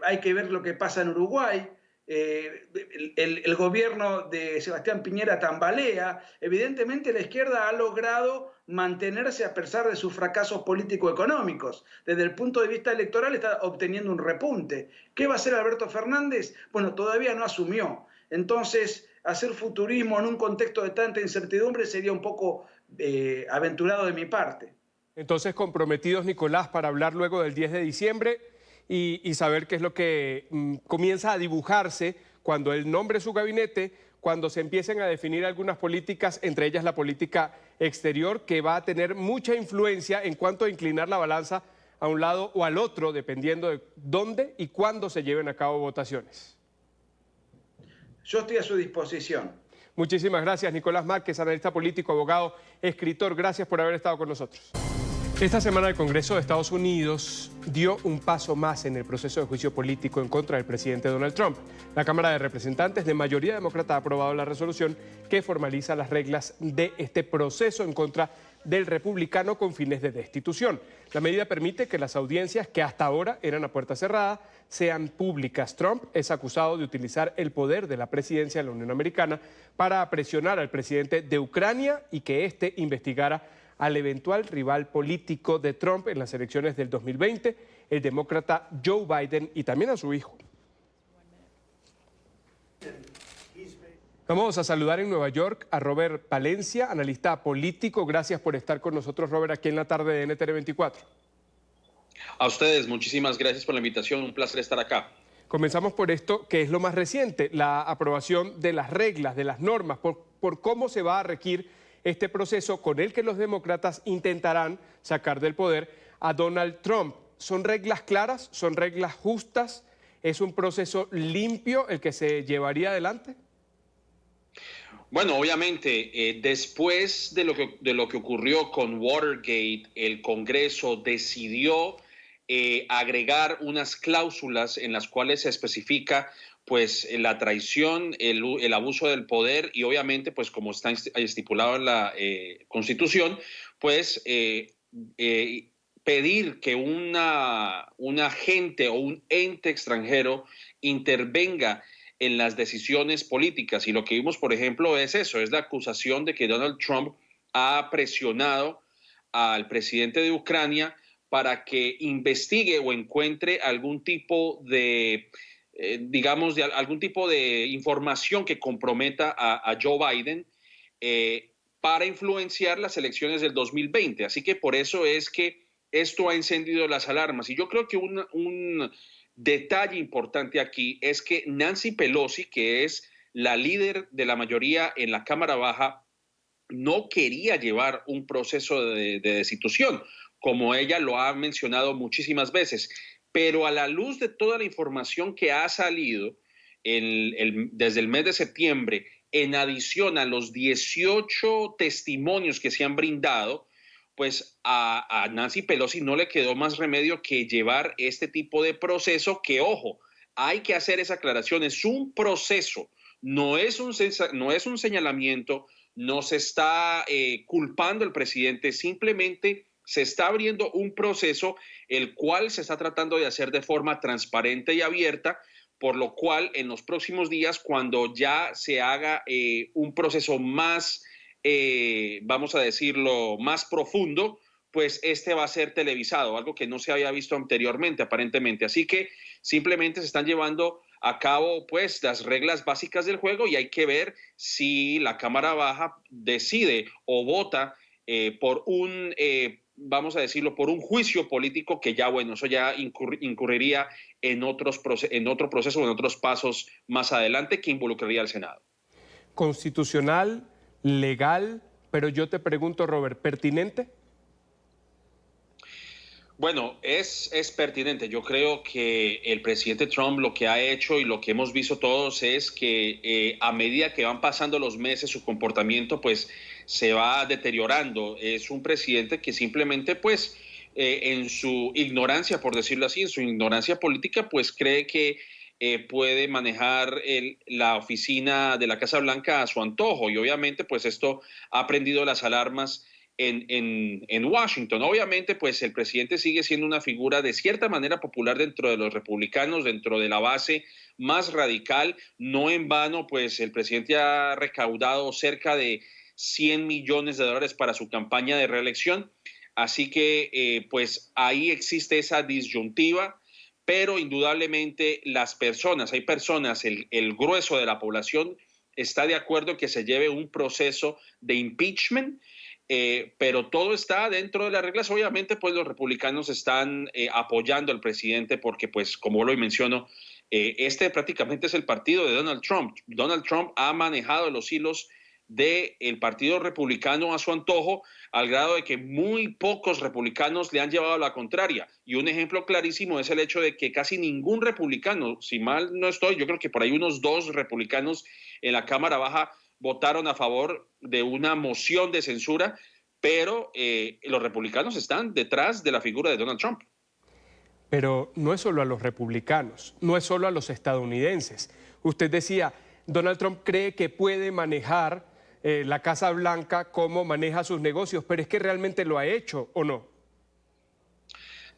hay que ver lo que pasa en Uruguay. El gobierno de Sebastián Piñera tambalea. Evidentemente la izquierda ha logrado mantenerse a pesar de sus fracasos político-económicos. Desde el punto de vista electoral está obteniendo un repunte. ¿Qué va a hacer Alberto Fernández? Bueno, todavía no asumió. Entonces, hacer futurismo en un contexto de tanta incertidumbre sería un poco aventurado de mi parte. Entonces, comprometidos, Nicolás, para hablar luego del 10 de diciembre. y saber qué es lo que comienza a dibujarse cuando él nombre su gabinete, cuando se empiecen a definir algunas políticas, entre ellas la política exterior, que va a tener mucha influencia en cuanto a inclinar la balanza a un lado o al otro, dependiendo de dónde y cuándo se lleven a cabo votaciones. Yo estoy a su disposición. Muchísimas gracias, Nicolás Márquez, analista político, abogado, escritor. Gracias por haber estado con nosotros. Esta semana el Congreso de Estados Unidos dio un paso más en el proceso de juicio político en contra del presidente Donald Trump. La Cámara de Representantes de mayoría demócrata ha aprobado la resolución que formaliza las reglas de este proceso en contra del republicano con fines de destitución. La medida permite que las audiencias, que hasta ahora eran a puerta cerrada, sean públicas. Trump es acusado de utilizar el poder de la presidencia de la Unión Americana para presionar al presidente de Ucrania y que éste investigara al eventual rival político de Trump en las elecciones del 2020, el demócrata Joe Biden, y también a su hijo. Vamos a saludar en Nueva York a Robert Palencia, analista político. Gracias por estar con nosotros, Robert, aquí en la tarde de NTN 24. A ustedes, muchísimas gracias por la invitación, un placer estar acá. Comenzamos por esto, que es lo más reciente, la aprobación de las reglas, de las normas, por cómo se va a regir este proceso con el que los demócratas intentarán sacar del poder a Donald Trump. ¿Son reglas claras? ¿Son reglas justas? ¿Es un proceso limpio el que se llevaría adelante? Bueno, obviamente, después de lo que ocurrió con Watergate, el Congreso decidió agregar unas cláusulas en las cuales se especifica pues la traición, el abuso del poder y obviamente, pues como está estipulado en la Constitución, pues pedir que un agente o un ente extranjero intervenga en las decisiones políticas. Y lo que vimos, por ejemplo, es eso, es la acusación de que Donald Trump ha presionado al presidente de Ucrania para que investigue o encuentre algún tipo de algún tipo de información que comprometa a Joe Biden para influenciar las elecciones del 2020. Así que por eso es que esto ha encendido las alarmas. Y yo creo que un detalle importante aquí es que Nancy Pelosi, que es la líder de la mayoría en la Cámara Baja, no quería llevar un proceso de destitución, como ella lo ha mencionado muchísimas veces. Pero a la luz de toda la información que ha salido desde el mes de septiembre, en adición a los 18 testimonios que se han brindado, pues a Nancy Pelosi no le quedó más remedio que llevar este tipo de proceso que, ojo, hay que hacer esa aclaración, es un proceso, no es un señalamiento, no se está culpando al presidente, simplemente se está abriendo un proceso el cual se está tratando de hacer de forma transparente y abierta, por lo cual en los próximos días, cuando ya se haga un proceso más, vamos a decirlo, más profundo, pues este va a ser televisado, algo que no se había visto anteriormente aparentemente. Así que simplemente se están llevando a cabo pues las reglas básicas del juego y hay que ver si la Cámara Baja decide o vota por un vamos a decirlo, por un juicio político que ya, bueno, eso ya incurriría en otro proceso, en otros pasos más adelante que involucraría al Senado. Constitucional, legal, pero yo te pregunto, Robert, ¿pertinente? Bueno, es pertinente. Yo creo que el presidente Trump lo que ha hecho y lo que hemos visto todos es que a medida que van pasando los meses, su comportamiento pues se va deteriorando. Es un presidente que simplemente pues en su ignorancia, por decirlo así, en su ignorancia política, pues cree que puede manejar la oficina de la Casa Blanca a su antojo y obviamente pues esto ha prendido las alarmas en Washington. Obviamente, pues el presidente sigue siendo una figura de cierta manera popular dentro de los republicanos, dentro de la base más radical. No en vano, pues el presidente ha recaudado cerca de $100 millones para su campaña de reelección. Así que, pues ahí existe esa disyuntiva, pero indudablemente hay personas, el grueso de la población está de acuerdo en que se lleve un proceso de impeachment pero todo está dentro de las reglas. Obviamente, pues los republicanos están apoyando al presidente porque, pues, como lo menciono, este prácticamente es el partido de Donald Trump. Donald Trump ha manejado los hilos del Partido Republicano a su antojo, al grado de que muy pocos republicanos le han llevado a la contraria. Y un ejemplo clarísimo es el hecho de que casi ningún republicano, si mal no estoy, yo creo que por ahí unos 2 republicanos en la Cámara Baja votaron a favor de una moción de censura, pero los republicanos están detrás de la figura de Donald Trump. Pero no es solo a los republicanos, no es solo a los estadounidenses. Usted decía, Donald Trump cree que puede manejar la Casa Blanca como maneja sus negocios, pero es que realmente lo ha hecho, ¿o no?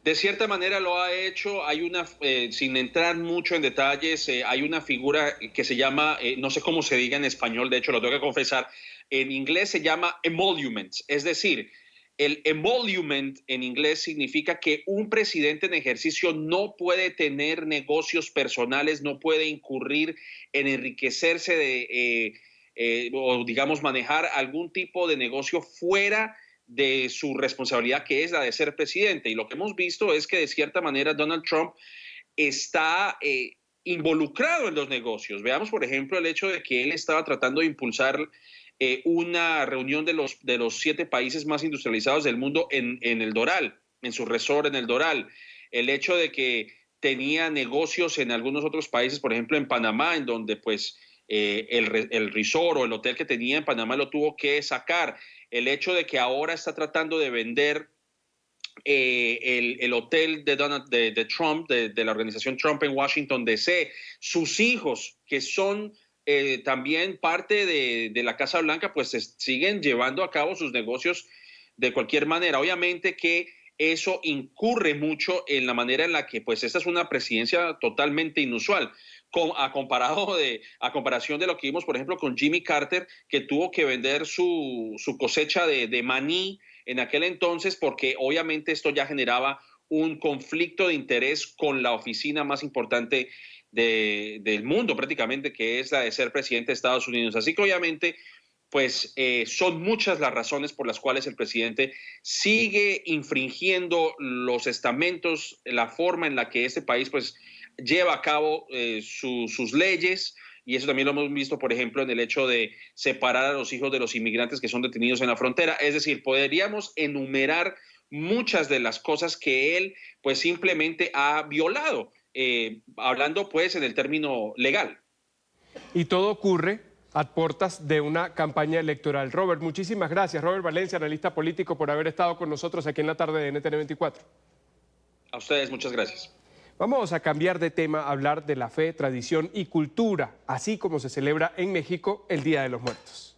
De cierta manera lo ha hecho. Hay una, sin entrar mucho en detalles, hay una figura que se llama, no sé cómo se diga en español, de hecho lo tengo que confesar, en inglés se llama emolument, es decir, el emolument en inglés significa que un presidente en ejercicio no puede tener negocios personales, no puede incurrir en enriquecerse o digamos manejar algún tipo de negocio fuera de su responsabilidad, que es la de ser presidente. Y lo que hemos visto es que de cierta manera Donald Trump está involucrado en los negocios. Veamos, por ejemplo, el hecho de que él estaba tratando de impulsar una reunión de los 7 países más industrializados del mundo en el Doral, en su resort en el Doral. El hecho de que tenía negocios en algunos otros países, por ejemplo en Panamá, en donde pues el resort o el hotel que tenía en Panamá lo tuvo que sacar. El hecho de que ahora está tratando de vender el hotel de Trump, de la organización Trump en Washington, D.C. Sus hijos, que son también parte de la Casa Blanca, pues siguen llevando a cabo sus negocios de cualquier manera. Obviamente que eso incurre mucho en la manera en la que pues esta es una presidencia totalmente inusual. A comparación de lo que vimos, por ejemplo, con Jimmy Carter, que tuvo que vender su cosecha de maní en aquel entonces, porque obviamente esto ya generaba un conflicto de interés con la oficina más importante del mundo, prácticamente, que es la de ser presidente de Estados Unidos. Así que obviamente, pues son muchas las razones por las cuales el presidente sigue infringiendo los estamentos, la forma en la que este país, pues, lleva a cabo sus leyes, y eso también lo hemos visto, por ejemplo, en el hecho de separar a los hijos de los inmigrantes que son detenidos en la frontera. Es decir, podríamos enumerar muchas de las cosas que él pues simplemente ha violado, hablando pues en el término legal. Y todo ocurre a puertas de una campaña electoral. Robert, muchísimas gracias. Robert Valencia, analista político, por haber estado con nosotros aquí en la tarde de NTN 24. A ustedes, muchas gracias. Vamos a cambiar de tema, a hablar de la fe, tradición y cultura, así como se celebra en México el Día de los Muertos.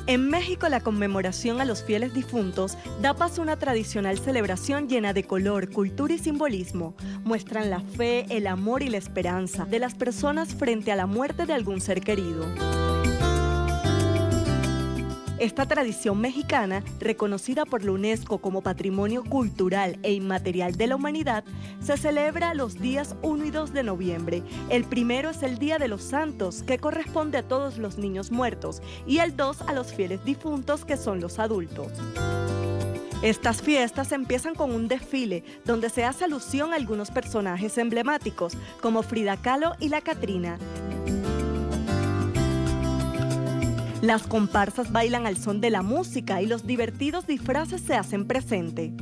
En México, la conmemoración a los fieles difuntos da paso a una tradicional celebración llena de color, cultura y simbolismo. Muestran la fe, el amor y la esperanza de las personas frente a la muerte de algún ser querido. Esta tradición mexicana, reconocida por la UNESCO como Patrimonio Cultural e Inmaterial de la Humanidad, se celebra los días 1 y 2 de noviembre. El primero es el Día de los Santos, que corresponde a todos los niños muertos, y el 2 a los fieles difuntos, que son los adultos. Estas fiestas empiezan con un desfile, donde se hace alusión a algunos personajes emblemáticos, como Frida Kahlo y la Catrina. Las comparsas bailan al son de la música y los divertidos disfraces se hacen presente.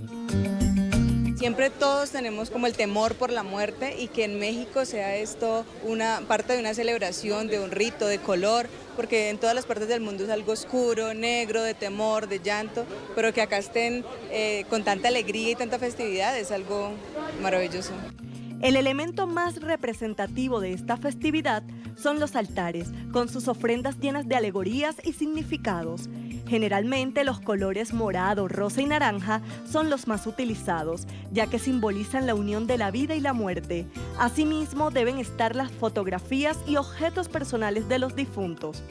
Siempre todos tenemos como el temor por la muerte, y que en México sea esto una parte de una celebración, de un rito, de color, porque en todas las partes del mundo es algo oscuro, negro, de temor, de llanto, pero que acá estén con tanta alegría y tanta festividad es algo maravilloso. El elemento más representativo de esta festividad son los altares, con sus ofrendas llenas de alegorías y significados. Generalmente los colores morado, rosa y naranja son los más utilizados, ya que simbolizan la unión de la vida y la muerte. Asimismo, deben estar las fotografías y objetos personales de los difuntos.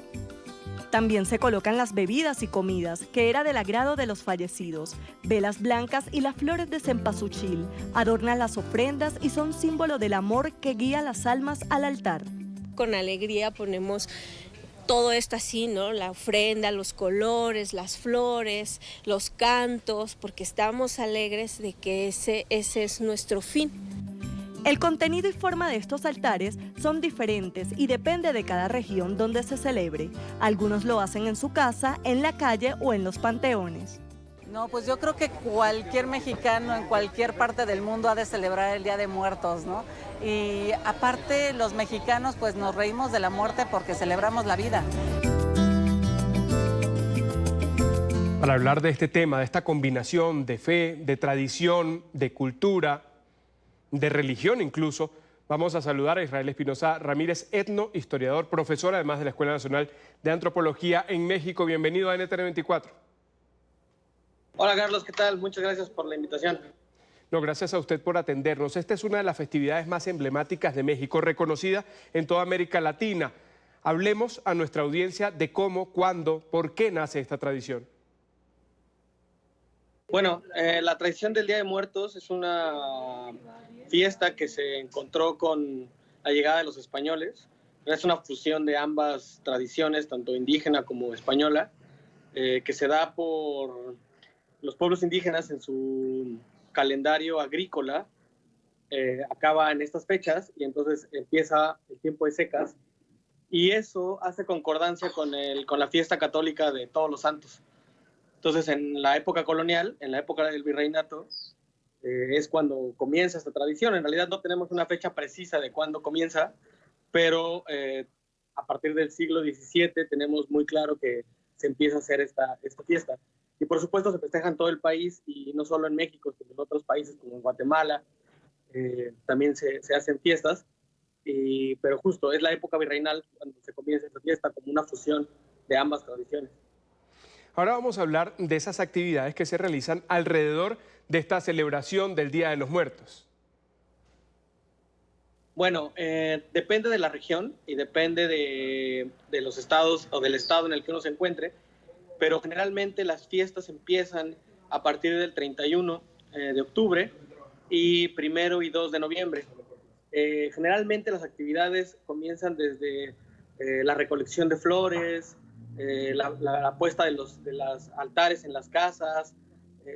También se colocan las bebidas y comidas, que era del agrado de los fallecidos. Velas blancas y las flores de cempasúchil adornan las ofrendas y son símbolo del amor que guía las almas al altar. Con alegría ponemos todo esto así, ¿no? La ofrenda, los colores, las flores, los cantos, porque estamos alegres de que ese es nuestro fin. El contenido y forma de estos altares son diferentes y depende de cada región donde se celebre. Algunos lo hacen en su casa, en la calle o en los panteones. No, pues yo creo que cualquier mexicano en cualquier parte del mundo ha de celebrar el Día de Muertos, ¿no? Y aparte los mexicanos pues nos reímos de la muerte porque celebramos la vida. Para hablar de este tema, de esta combinación de fe, de tradición, de cultura, de religión incluso, vamos a saludar a Israel Espinosa Ramírez, etnohistoriador, profesor además de la Escuela Nacional de Antropología en México. Bienvenido a NTN 24. Hola Carlos, ¿qué tal? Muchas gracias por la invitación. No, gracias a usted por atendernos. Esta es una de las festividades más emblemáticas de México, reconocida en toda América Latina. Hablemos a nuestra audiencia de cómo, cuándo, por qué nace esta tradición. Bueno, la tradición del Día de Muertos es una fiesta que se encontró con la llegada de los españoles. Es una fusión de ambas tradiciones, tanto indígena como española, que se da por los pueblos indígenas en su calendario agrícola. Acaba en estas fechas y entonces empieza el tiempo de secas, y eso hace concordancia con la fiesta católica de Todos los Santos. Entonces, en la época colonial, en la época del virreinato, es cuando comienza esta tradición. En realidad no tenemos una fecha precisa de cuándo comienza, pero a partir del siglo XVII tenemos muy claro que se empieza a hacer esta fiesta. Y por supuesto se festeja en todo el país, y no solo en México, sino en otros países como en Guatemala. También se hacen fiestas, pero justo es la época virreinal cuando se comienza esta fiesta como una fusión de ambas tradiciones. Ahora vamos a hablar de esas actividades que se realizan alrededor de esta celebración del Día de los Muertos. Bueno, depende de la región y depende de los estados o del estado en el que uno se encuentre, pero generalmente las fiestas empiezan a partir del 31 de octubre y 1 y 2 de noviembre. Generalmente las actividades comienzan desde la recolección de flores, la puesta de los altares en las casas,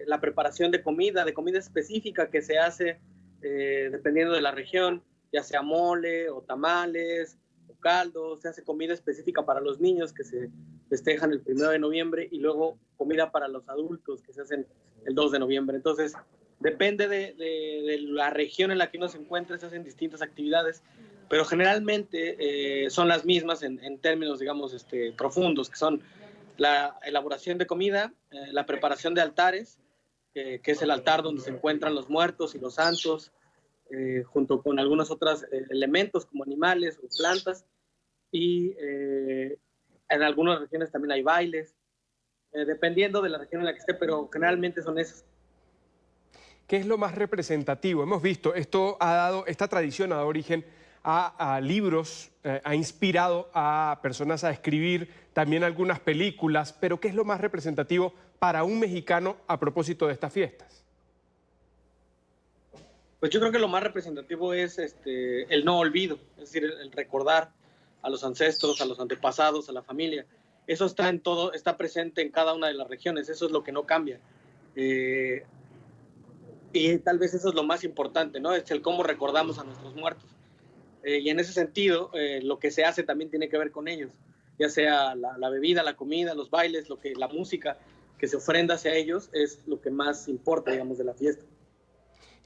la preparación de comida específica que se hace dependiendo de la región, ya sea mole o tamales o caldo. Se hace comida específica para los niños que se festejan el 1 de noviembre, y luego comida para los adultos que se hacen el 2 de noviembre. Entonces, depende de la región en la que uno se encuentra, se hacen distintas actividades, pero generalmente son las mismas en términos, digamos, profundos, que son la elaboración de comida, la preparación de altares, que es el altar donde se encuentran los muertos y los santos, junto con algunos otros elementos como animales o plantas, y en algunas regiones también hay bailes, dependiendo de la región en la que esté, pero generalmente son esos. ¿Qué es lo más representativo? Hemos visto, esta tradición ha dado origen a libros, ha inspirado a personas a escribir, también algunas películas, pero ¿qué es lo más representativo para un mexicano a propósito de estas fiestas? Pues yo creo que lo más representativo es el no olvido, es decir, el recordar a los ancestros, a los antepasados, a la familia. Eso está en todo, está presente en cada una de las regiones, eso es lo que no cambia. Y tal vez eso es lo más importante, ¿no? Es el cómo recordamos a nuestros muertos. Y en ese sentido, lo que se hace también tiene que ver con ellos, ya sea la bebida, la comida, los bailes, la música que se ofrenda hacia ellos es lo que más importa, digamos, de la fiesta.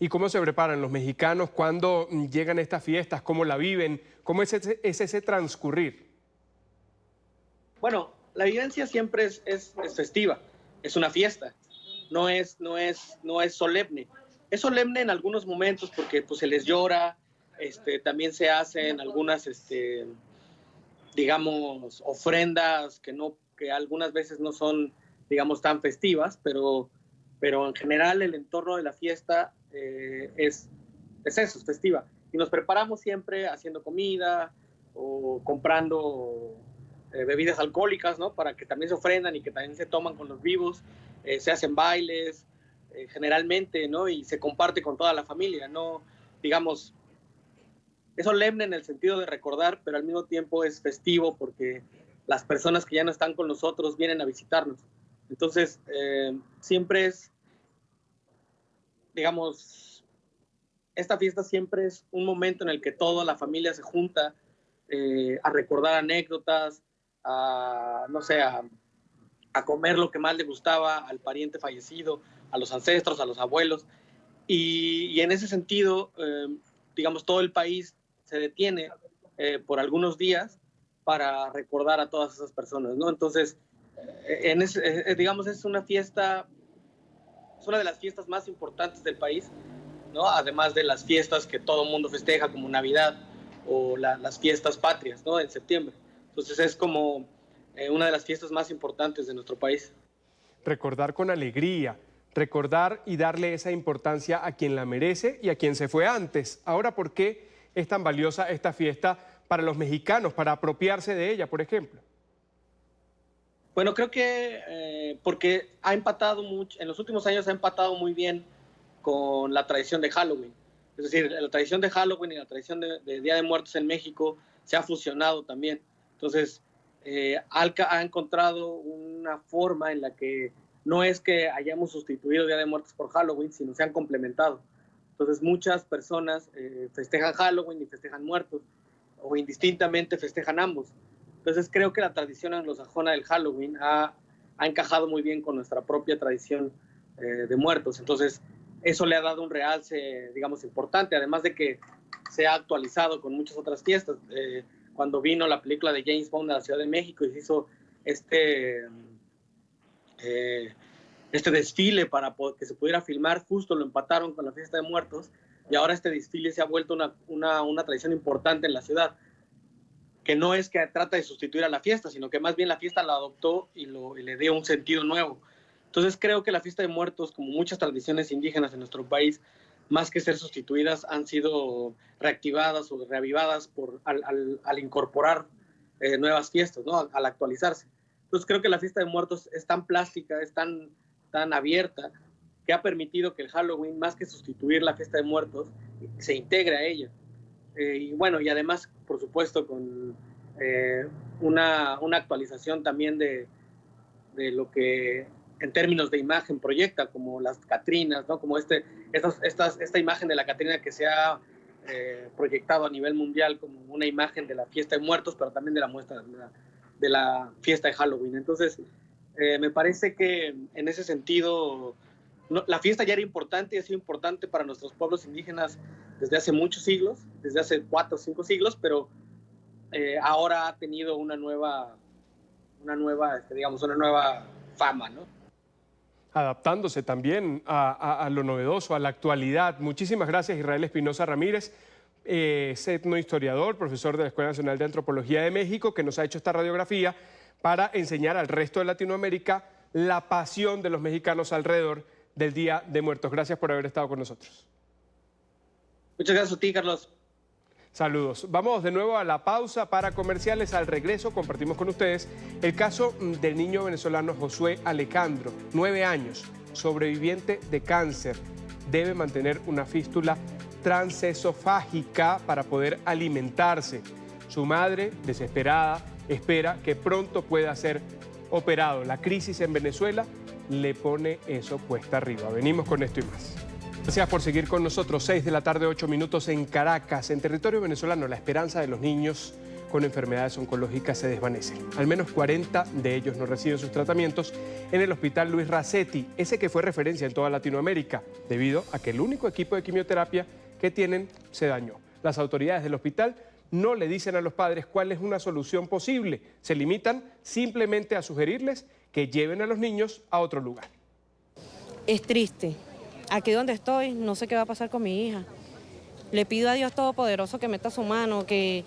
¿Y cómo se preparan los mexicanos cuando llegan a estas fiestas? ¿Cómo la viven? ¿Cómo es ese transcurrir? Bueno, la vivencia siempre es festiva, es una fiesta, no es solemne. Es solemne en algunos momentos porque pues, se les llora, también se hacen algunas, digamos, ofrendas que algunas veces no son, digamos, tan festivas, pero en general el entorno de la fiesta es eso, es festiva. Y nos preparamos siempre haciendo comida o comprando bebidas alcohólicas, ¿no? Para que también se ofrendan y que también se toman con los vivos. Se hacen bailes, generalmente, ¿no? Y se comparte con toda la familia, ¿no? Digamos, es solemne en el sentido de recordar, pero al mismo tiempo es festivo porque las personas que ya no están con nosotros vienen a visitarnos. Entonces, siempre es, digamos, esta fiesta siempre es un momento en el que toda la familia se junta a recordar anécdotas, no sé, a comer lo que más le gustaba al pariente fallecido, a los ancestros, a los abuelos. Y en ese sentido, digamos, todo el país se detiene por algunos días para recordar a todas esas personas, ¿no? Entonces, digamos, es una fiesta, es una de las fiestas más importantes del país, ¿no? Además de las fiestas que todo el mundo festeja, como Navidad o las fiestas patrias, ¿no? En septiembre. Entonces, es como una de las fiestas más importantes de nuestro país. Recordar con alegría, recordar y darle esa importancia a quien la merece y a quien se fue antes. Ahora, ¿por qué es tan valiosa esta fiesta para los mexicanos, para apropiarse de ella, por ejemplo? Bueno, creo que porque ha empatado mucho, en los últimos años ha empatado muy bien con la tradición de Halloween. Es decir, la tradición de Halloween y la tradición de Día de Muertos en México se ha fusionado también. Entonces, ha encontrado una forma en la que no es que hayamos sustituido Día de Muertos por Halloween, sino se han complementado. Entonces, muchas personas festejan Halloween y festejan muertos, o indistintamente festejan ambos. Entonces, creo que la tradición anglosajona del Halloween ha encajado muy bien con nuestra propia tradición de muertos. Entonces, eso le ha dado un realce, digamos, importante, además de que se ha actualizado con muchas otras fiestas. Cuando vino la película de James Bond a la Ciudad de México y se hizo este desfile para que se pudiera filmar, justo lo empataron con la fiesta de muertos, y ahora este desfile se ha vuelto una tradición importante en la ciudad, que no es que trata de sustituir a la fiesta, sino que más bien la fiesta la adoptó y le dio un sentido nuevo. Entonces creo que la fiesta de muertos, como muchas tradiciones indígenas en nuestro país, más que ser sustituidas, han sido reactivadas o reavivadas al incorporar nuevas fiestas, ¿no? Al actualizarse. Entonces creo que la fiesta de muertos es tan plástica, es tan abierta, que ha permitido que el Halloween, más que sustituir la fiesta de muertos, se integre a ella. Y bueno, y además, por supuesto, con una actualización también de lo que en términos de imagen proyecta, como las Catrinas, ¿no? Como esta imagen de la Catrina que se ha proyectado a nivel mundial como una imagen de la fiesta de muertos, pero también de la muestra de la fiesta de Halloween. Entonces, me parece que en ese sentido, la fiesta ya era importante y ha sido importante para nuestros pueblos indígenas desde hace muchos siglos, desde hace 4 o 5 siglos, pero ahora ha tenido una nueva fama, ¿no? Adaptándose también a lo novedoso, a la actualidad. Muchísimas gracias, Israel Espinosa Ramírez, etnohistoriador, profesor de la Escuela Nacional de Antropología de México, que nos ha hecho esta radiografía para enseñar al resto de Latinoamérica la pasión de los mexicanos alrededor del Día de Muertos. Gracias por haber estado con nosotros. Muchas gracias a ti, Carlos. Saludos. Vamos de nuevo a la pausa para comerciales. Al regreso compartimos con ustedes el caso del niño venezolano Josué Alejandro, 9 años, sobreviviente de cáncer. Debe mantener una fístula transesofágica para poder alimentarse. Su madre, desesperada, espera que pronto pueda ser operado. La crisis en Venezuela le pone eso cuesta arriba. Venimos con esto y más. Gracias por seguir con nosotros. 6 de la tarde, 8 minutos en Caracas. En territorio venezolano, la esperanza de los niños con enfermedades oncológicas se desvanece. Al menos 40 de ellos no reciben sus tratamientos en el Hospital Luis Racetti, ese que fue referencia en toda Latinoamérica, debido a que el único equipo de quimioterapia que tienen se dañó. Las autoridades del hospital no le dicen a los padres cuál es una solución posible. Se limitan simplemente a sugerirles que lleven a los niños a otro lugar. Es triste. Aquí donde estoy, no sé qué va a pasar con mi hija. Le pido a Dios Todopoderoso que meta su mano, ¿qué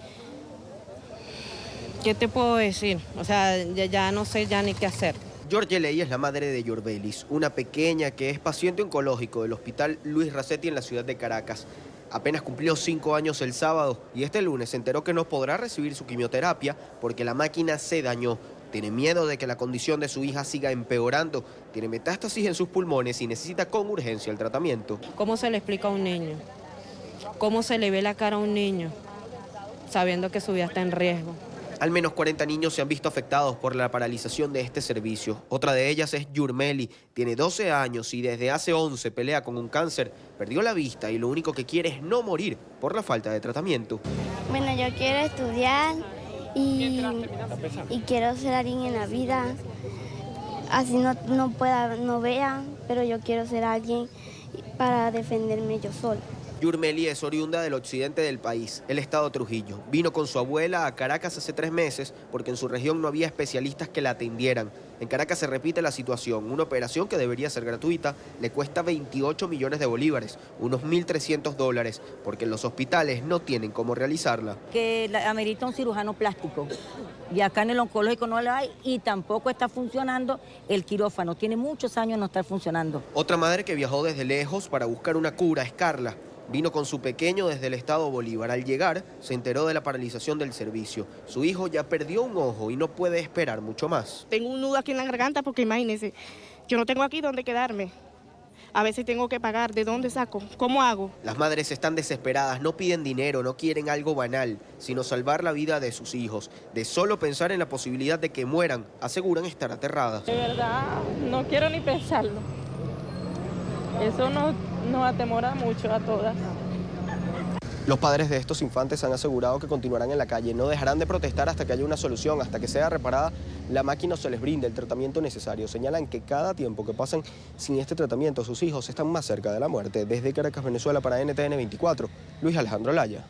te puedo decir? O sea, ya no sé ya ni qué hacer. Georgia Ley es la madre de Yorbelis, una pequeña que es paciente oncológico del Hospital Luis Racetti en la ciudad de Caracas. Apenas cumplió 5 años el sábado y este lunes se enteró que no podrá recibir su quimioterapia porque la máquina se dañó. Tiene miedo de que la condición de su hija siga empeorando. Tiene metástasis en sus pulmones y necesita con urgencia el tratamiento. ¿Cómo se le explica a un niño? ¿Cómo se le ve la cara a un niño sabiendo que su vida está en riesgo? Al menos 40 niños se han visto afectados por la paralización de este servicio. Otra de ellas es Yurmeli, tiene 12 años y desde hace 11 pelea con un cáncer. Perdió la vista y lo único que quiere es no morir por la falta de tratamiento. Bueno, yo quiero estudiar y quiero ser alguien en la vida. Así no vea, pero yo quiero ser alguien para defenderme yo sola. Yurmeli es oriunda del occidente del país, el estado Trujillo. Vino con su abuela a Caracas hace 3 meses porque en su región no había especialistas que la atendieran. En Caracas se repite la situación. Una operación que debería ser gratuita le cuesta 28 millones de bolívares, unos $1.300, porque en los hospitales no tienen cómo realizarla. Que amerita un cirujano plástico y acá en el oncológico no lo hay y tampoco está funcionando el quirófano. Tiene muchos años no estar funcionando. Otra madre que viajó desde lejos para buscar una cura es Carla. Vino con su pequeño desde el estado Bolívar. Al llegar, se enteró de la paralización del servicio. Su hijo ya perdió un ojo y no puede esperar mucho más. Tengo un nudo aquí en la garganta porque imagínense, yo no tengo aquí dónde quedarme. A veces tengo que pagar, ¿de dónde saco? ¿Cómo hago? Las madres están desesperadas, no piden dinero, no quieren algo banal, sino salvar la vida de sus hijos. De solo pensar en la posibilidad de que mueran, aseguran estar aterradas. De verdad, no quiero ni pensarlo. Eso nos atemora mucho a todas. Los padres de estos infantes han asegurado que continuarán en la calle. No dejarán de protestar hasta que haya una solución, hasta que sea reparada la máquina o se les brinde el tratamiento necesario. Señalan que cada tiempo que pasan sin este tratamiento, sus hijos están más cerca de la muerte. Desde Caracas, Venezuela, para NTN 24, Luis Alejandro Laya.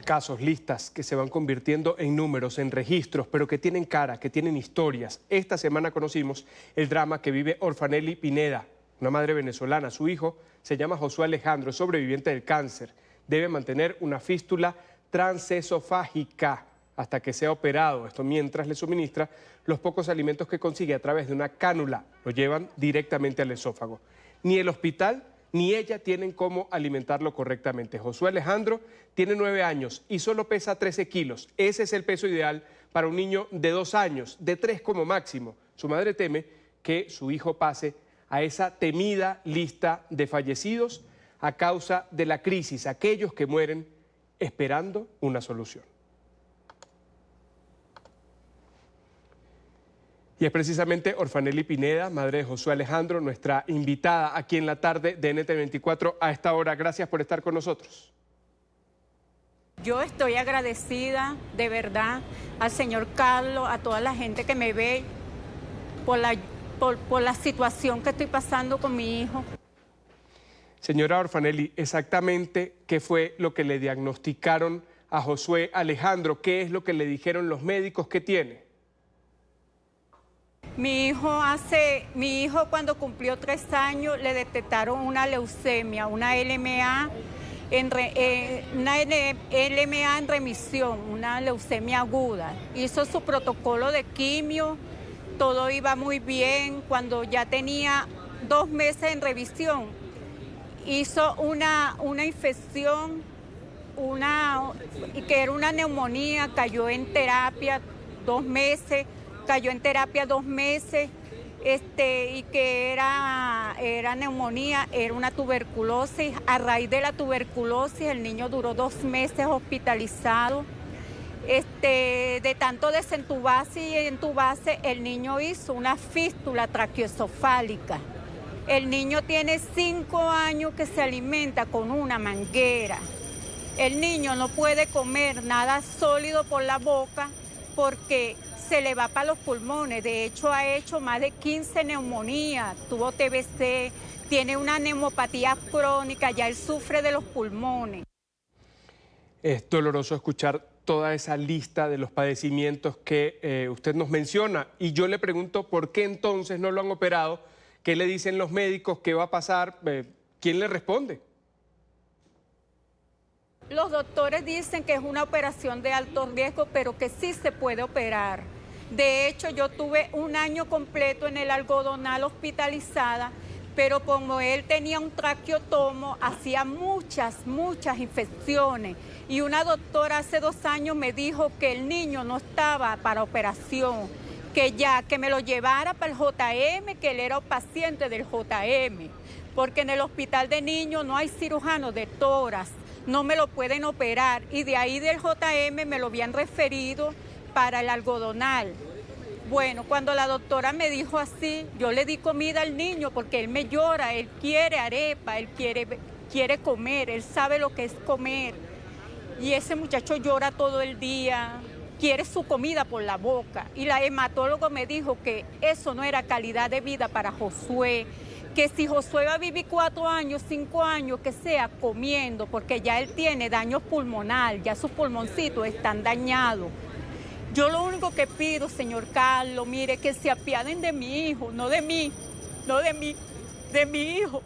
Casos, listas que se van convirtiendo en números, en registros, pero que tienen cara, que tienen historias. Esta semana conocimos el drama que vive Orfanelli Pineda, una madre venezolana. Su hijo se llama Josué Alejandro, es sobreviviente del cáncer. Debe mantener una fístula transesofágica hasta que sea operado. Esto mientras le suministra los pocos alimentos que consigue a través de una cánula. Lo llevan directamente al esófago. Ni el hospital ni ella tienen cómo alimentarlo correctamente. Josué Alejandro tiene 9 años y solo pesa 13 kilos. Ese es el peso ideal para un niño de 2 años, de 3 como máximo. Su madre teme que su hijo pase a esa temida lista de fallecidos a causa de la crisis, aquellos que mueren esperando una solución. Y es precisamente Orfanelli Pineda, madre de Josué Alejandro, nuestra invitada aquí en la tarde de NT24 a esta hora. Gracias por estar con nosotros. Yo estoy agradecida de verdad al señor Carlos, a toda la gente que me ve por la situación que estoy pasando con mi hijo. Señora Orfanelli, exactamente qué fue lo que le diagnosticaron a Josué Alejandro, qué es lo que le dijeron los médicos que tiene. Mi hijo cuando cumplió 3 años le detectaron una leucemia, una LMA en remisión, una leucemia aguda. Hizo su protocolo de quimio, todo iba muy bien. Cuando ya tenía 2 meses en revisión, hizo una infección, que era una neumonía, cayó en terapia 2 meses, y que era neumonía, era una tuberculosis. A raíz de la tuberculosis, el niño duró 2 meses hospitalizado. De tanto desentubarse y entubarse, el niño hizo una fístula traqueoesofálica. El niño tiene 5 años que se alimenta con una manguera. El niño no puede comer nada sólido por la boca porque se le va para los pulmones. De hecho, ha hecho más de 15 neumonías, tuvo TBC, tiene una neumopatía crónica, ya él sufre de los pulmones. Es doloroso escuchar toda esa lista de los padecimientos que usted nos menciona. Y yo le pregunto, ¿por qué entonces no lo han operado? ¿Qué le dicen los médicos? ¿Qué va a pasar? ¿Quién le responde? Los doctores dicen que es una operación de alto riesgo, pero que sí se puede operar. De hecho, yo tuve 1 año completo en el algodonal hospitalizada, pero como él tenía un traqueotomo, hacía muchas infecciones. Y una doctora hace 2 años me dijo que el niño no estaba para operación, que me lo llevara para el JM, que él era un paciente del JM, porque en el hospital de niños no hay cirujanos de tórax, no me lo pueden operar, y de ahí del JM me lo habían referido para el algodonal. Bueno, cuando la doctora me dijo así, yo le di comida al niño porque él me llora, él quiere arepa, él quiere comer, él sabe lo que es comer. Y ese muchacho llora todo el día, quiere su comida por la boca. Y la hematóloga me dijo que eso no era calidad de vida para Josué, que si Josué va a vivir 4 años, 5 años, que sea comiendo, porque ya él tiene daño pulmonar, ya sus pulmoncitos están dañados. Yo lo único que pido, señor Carlos, mire, que se apiaden de mi hijo, no de mí, de mi hijo.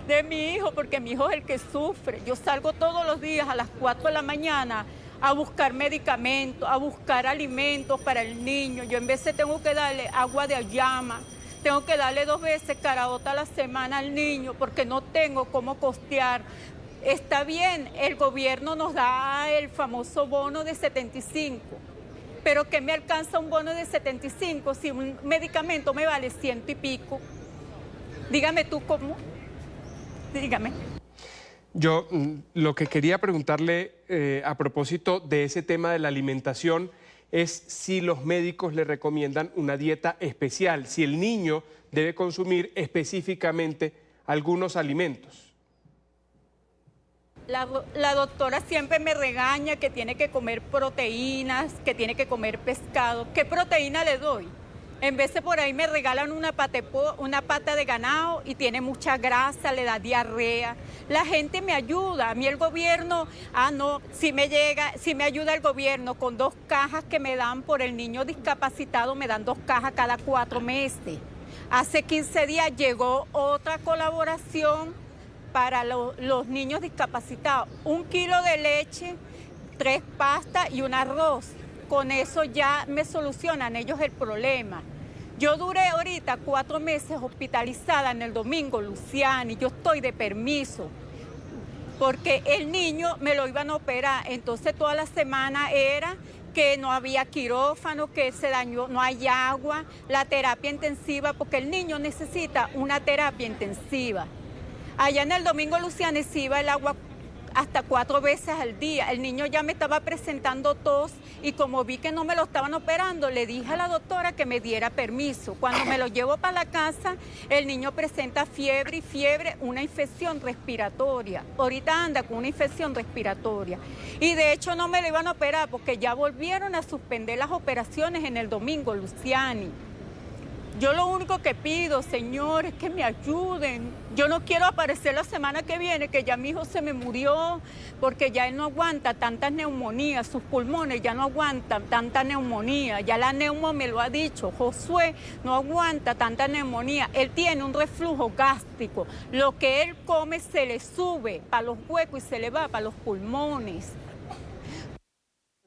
De mi hijo, porque mi hijo es el que sufre. Yo salgo todos los días a las 4 de la mañana a buscar medicamentos, a buscar alimentos para el niño. Yo en vez de tengo que darle agua de ayama, tengo que darle 2 veces caraota a la semana al niño porque no tengo cómo costear. Está bien, el gobierno nos da el famoso bono de 75, pero ¿qué me alcanza un bono de 75 si un medicamento me vale 100 y pico? Dígame tú cómo. Dígame. Yo lo que quería preguntarle a propósito de ese tema de la alimentación es si los médicos le recomiendan una dieta especial, si el niño debe consumir específicamente algunos alimentos. La doctora siempre me regaña que tiene que comer proteínas, que tiene que comer pescado. ¿Qué proteína le doy? En vez de por ahí me regalan una pata de ganado y tiene mucha grasa, le da diarrea. La gente me ayuda, a mí el gobierno, si me ayuda el gobierno con 2 cajas que me dan por el niño discapacitado, me dan 2 cajas cada 4 meses. Hace 15 días llegó otra colaboración para los niños discapacitados. 1 kilo de leche, 3 pastas y un arroz. Con eso ya me solucionan ellos el problema. Yo duré ahorita 4 meses hospitalizada en el Domingo Luciani, yo estoy de permiso, porque el niño me lo iban a operar, entonces toda la semana era que no había quirófano, que se dañó, no hay agua, la terapia intensiva, porque el niño necesita una terapia intensiva. Allá en el Domingo Luciani se iba el agua hasta 4 veces al día. El niño ya me estaba presentando tos y como vi que no me lo estaban operando, le dije a la doctora que me diera permiso. Cuando me lo llevo para la casa, el niño presenta fiebre, una infección respiratoria. Ahorita anda con una infección respiratoria. Y de hecho no me lo iban a operar porque ya volvieron a suspender las operaciones en el Domingo Luciani. Yo lo único que pido, señor, es que me ayuden. Yo no quiero aparecer la semana que viene, que ya mi hijo se me murió, porque ya él no aguanta tantas neumonías, sus pulmones ya no aguantan tanta neumonía. Ya la neumo me lo ha dicho, Josué no aguanta tanta neumonía. Él tiene un reflujo gástrico. Lo que él come se le sube para los huecos y se le va para los pulmones.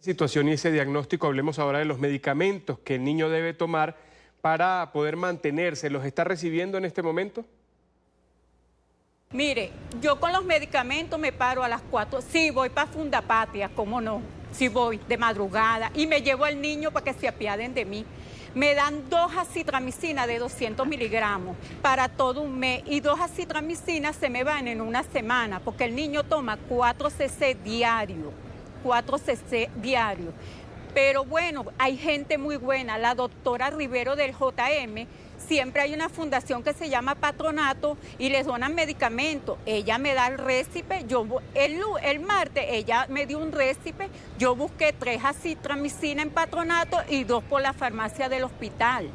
Situación y ese diagnóstico, hablemos ahora de los medicamentos que el niño debe tomar para poder mantenerse. ¿Los está recibiendo en este momento? Mire, yo con los medicamentos me paro a las 4. Sí, voy para Fundapatria, ¿cómo no? Sí voy de madrugada y me llevo al niño para que se apiaden de mí. Me dan 2 azithromicina de 200 miligramos para todo un mes y 2 azithromicinas se me van en una semana porque el niño toma 4 cc diario, 4 cc diario. Pero bueno, hay gente muy buena. La doctora Rivero del JM, siempre hay una fundación que se llama Patronato y les donan medicamentos. Ella me da el récipe, el martes ella me dio un récipe, yo busqué 3 azithromicina en Patronato y 2 por la farmacia del hospital.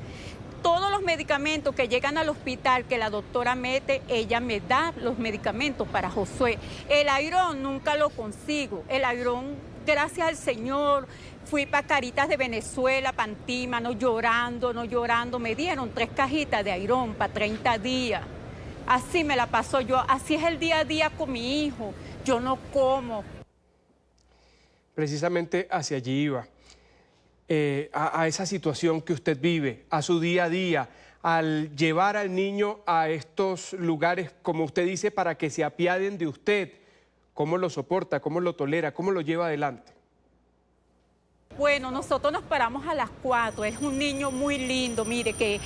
Todos los medicamentos que llegan al hospital que la doctora mete, ella me da los medicamentos para Josué. El Airón nunca lo consigo, el Airón, gracias al Señor, fui para Caritas de Venezuela, Pantímano, llorando, me dieron 3 cajitas de Airón para 30 días. Así me la paso yo, así es el día a día con mi hijo, yo no como. Precisamente hacia allí iba. A esa situación que usted vive, a su día a día, al llevar al niño a estos lugares, como usted dice, para que se apiaden de usted. ¿Cómo lo soporta? ¿Cómo lo tolera? ¿Cómo lo lleva adelante? Bueno, nosotros nos paramos a las 4, es un niño muy lindo, mire, que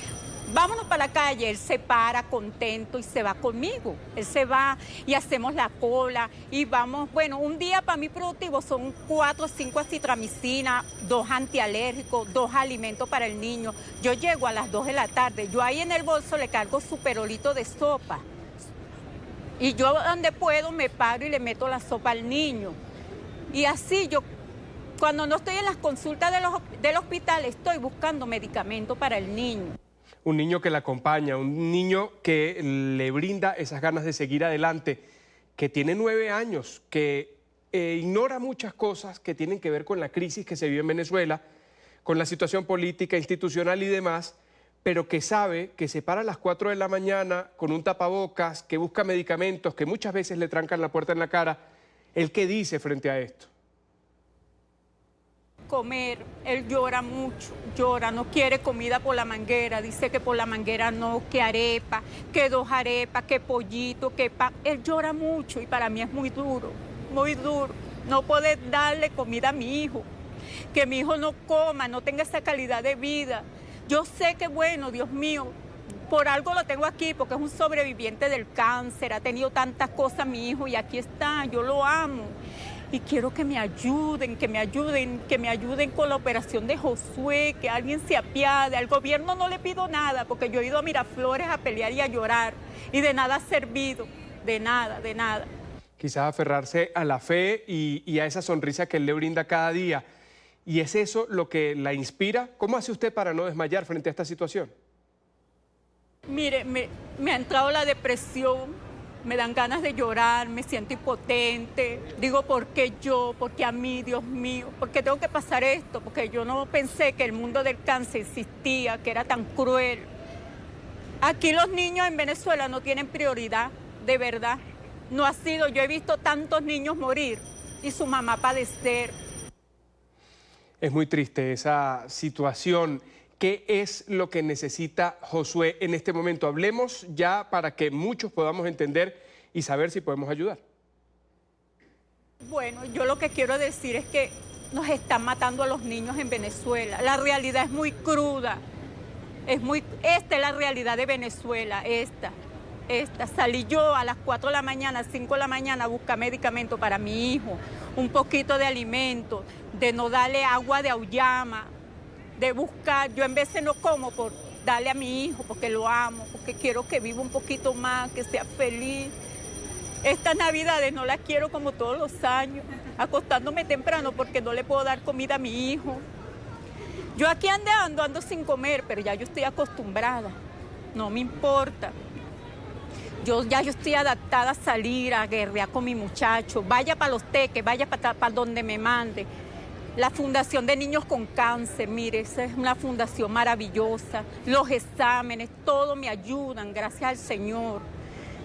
vámonos para la calle, él se para contento y se va conmigo. Él se va y hacemos la cola y vamos, bueno, un día para mí productivo son 4 o 5 acitramicina, 2 antialérgicos, 2 alimentos para el niño. Yo llego a las 2 de la tarde, yo ahí en el bolso le cargo su perolito de sopa. Y yo donde puedo me paro y le meto la sopa al niño. Y así yo, cuando no estoy en las consultas del hospital, estoy buscando medicamentos para el niño. Un niño que la acompaña, un niño que le brinda esas ganas de seguir adelante, que tiene 9 años, que ignora muchas cosas que tienen que ver con la crisis que se vive en Venezuela, con la situación política, institucional y demás, pero que sabe que se para a las 4 de la mañana con un tapabocas, que busca medicamentos, que muchas veces le trancan la puerta en la cara. ¿El qué dice frente a esto? Comer, él llora mucho, llora, no quiere comida por la manguera, dice que por la manguera no, que arepa, que 2 arepas, que pollito, que pan. Él llora mucho y para mí es muy duro, no poder darle comida a mi hijo, que mi hijo no coma, no tenga esa calidad de vida. Yo sé que bueno, Dios mío, por algo lo tengo aquí, porque es un sobreviviente del cáncer, ha tenido tantas cosas mi hijo y aquí está, yo lo amo. Y quiero que me ayuden con la operación de Josué, que alguien se apiade. Al gobierno no le pido nada, porque yo he ido a Miraflores a pelear y a llorar, y de nada ha servido, de nada. Quizás aferrarse a la fe y a esa sonrisa que él le brinda cada día. ¿Y es eso lo que la inspira? ¿Cómo hace usted para no desmayar frente a esta situación? Mire, me ha entrado la depresión. Me dan ganas de llorar, me siento impotente. Digo, ¿por qué yo? ¿Por qué a mí, Dios mío? ¿Por qué tengo que pasar esto? Porque yo no pensé que el mundo del cáncer existía, que era tan cruel. Aquí los niños en Venezuela no tienen prioridad, de verdad. No ha sido, yo he visto tantos niños morir y su mamá padecer. Es muy triste esa situación. ¿Qué es lo que necesita Josué en este momento? Hablemos ya para que muchos podamos entender y saber si podemos ayudar. Bueno, yo lo que quiero decir es que nos están matando a los niños en Venezuela. La realidad es muy cruda. Esta es la realidad de Venezuela, esta. Salí yo a las 4 de la mañana, 5 de la mañana a buscar medicamento para mi hijo, un poquito de alimento, de no darle agua de auyama, de buscar, yo en veces no como por darle a mi hijo, porque lo amo, porque quiero que viva un poquito más, que sea feliz. Estas navidades no las quiero como todos los años, acostándome temprano porque no le puedo dar comida a mi hijo. Yo aquí ando sin comer, pero ya yo estoy acostumbrada, no me importa. Yo estoy adaptada a salir, a guerrear con mi muchacho, vaya para los teques, vaya para donde me mande. La Fundación de Niños con Cáncer, mire, esa es una fundación maravillosa. Los exámenes, todo me ayudan, gracias al Señor.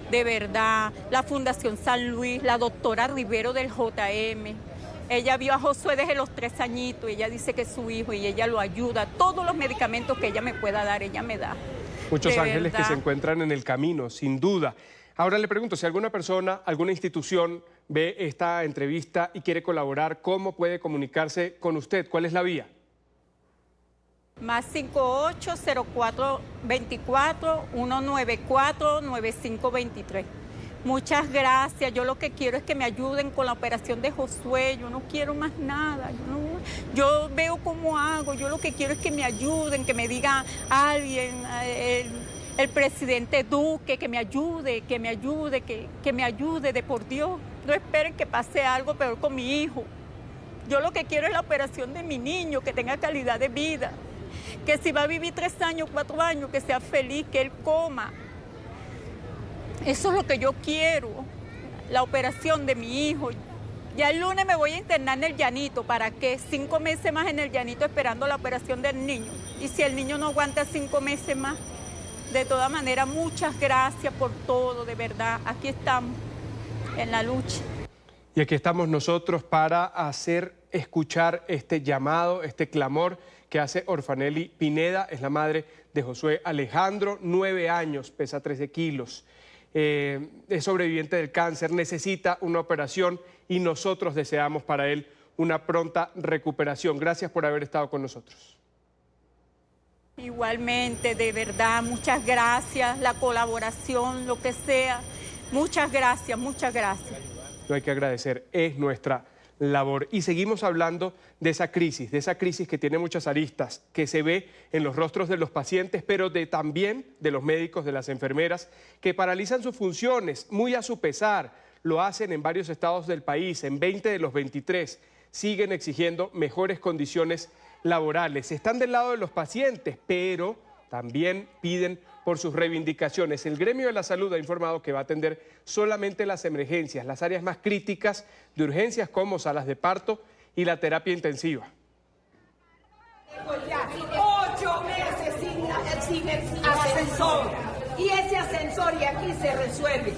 De verdad, la Fundación San Luis, la doctora Rivero del JM. Ella vio a Josué desde los 3 añitos, ella dice que es su hijo y ella lo ayuda. Todos los medicamentos que ella me pueda dar, ella me da. Muchos ángeles que se encuentran en el camino, sin duda. Ahora le pregunto, si alguna persona, alguna institución ve esta entrevista y quiere colaborar, ¿cómo puede comunicarse con usted? ¿Cuál es la vía? Más 58-04-24-194-9523. Muchas gracias. Yo lo que quiero es que me ayuden con la operación de Josué. Yo no quiero más nada. Yo veo cómo hago. Yo lo que quiero es que me ayuden, que me diga alguien, el presidente Duque, que me ayude, de por Dios. No esperen que pase algo peor con mi hijo. Yo lo que quiero es la operación de mi niño, que tenga calidad de vida. Que si va a vivir 3 años, 4 años, que sea feliz, que él coma. Eso es lo que yo quiero, la operación de mi hijo. Ya el lunes me voy a internar en el Llanito. ¿Para qué? 5 meses más en el Llanito esperando la operación del niño. Y si el niño no aguanta 5 meses más, de todas maneras, muchas gracias por todo, de verdad. Aquí estamos, en la lucha. Y aquí estamos nosotros para hacer escuchar este llamado, este clamor que hace Orfanelli Pineda. Es la madre de Josué Alejandro, 9 años, pesa 13 kilos. Es sobreviviente del cáncer, necesita una operación y nosotros deseamos para él una pronta recuperación. Gracias por haber estado con nosotros. Igualmente, de verdad, muchas gracias, la colaboración, lo que sea. Muchas gracias, muchas gracias. No hay que agradecer, es nuestra labor. Y seguimos hablando de esa crisis que tiene muchas aristas, que se ve en los rostros de los pacientes, pero también de los médicos, de las enfermeras, que paralizan sus funciones, muy a su pesar. Lo hacen en varios estados del país, en 20 de los 23. Siguen exigiendo mejores condiciones laborales. Están del lado de los pacientes, pero también piden por sus reivindicaciones. El gremio de la salud ha informado que va a atender solamente las emergencias, las áreas más críticas de urgencias como salas de parto y la terapia intensiva. 8 meses sin ascensor, y ese ascensor y aquí se resuelve.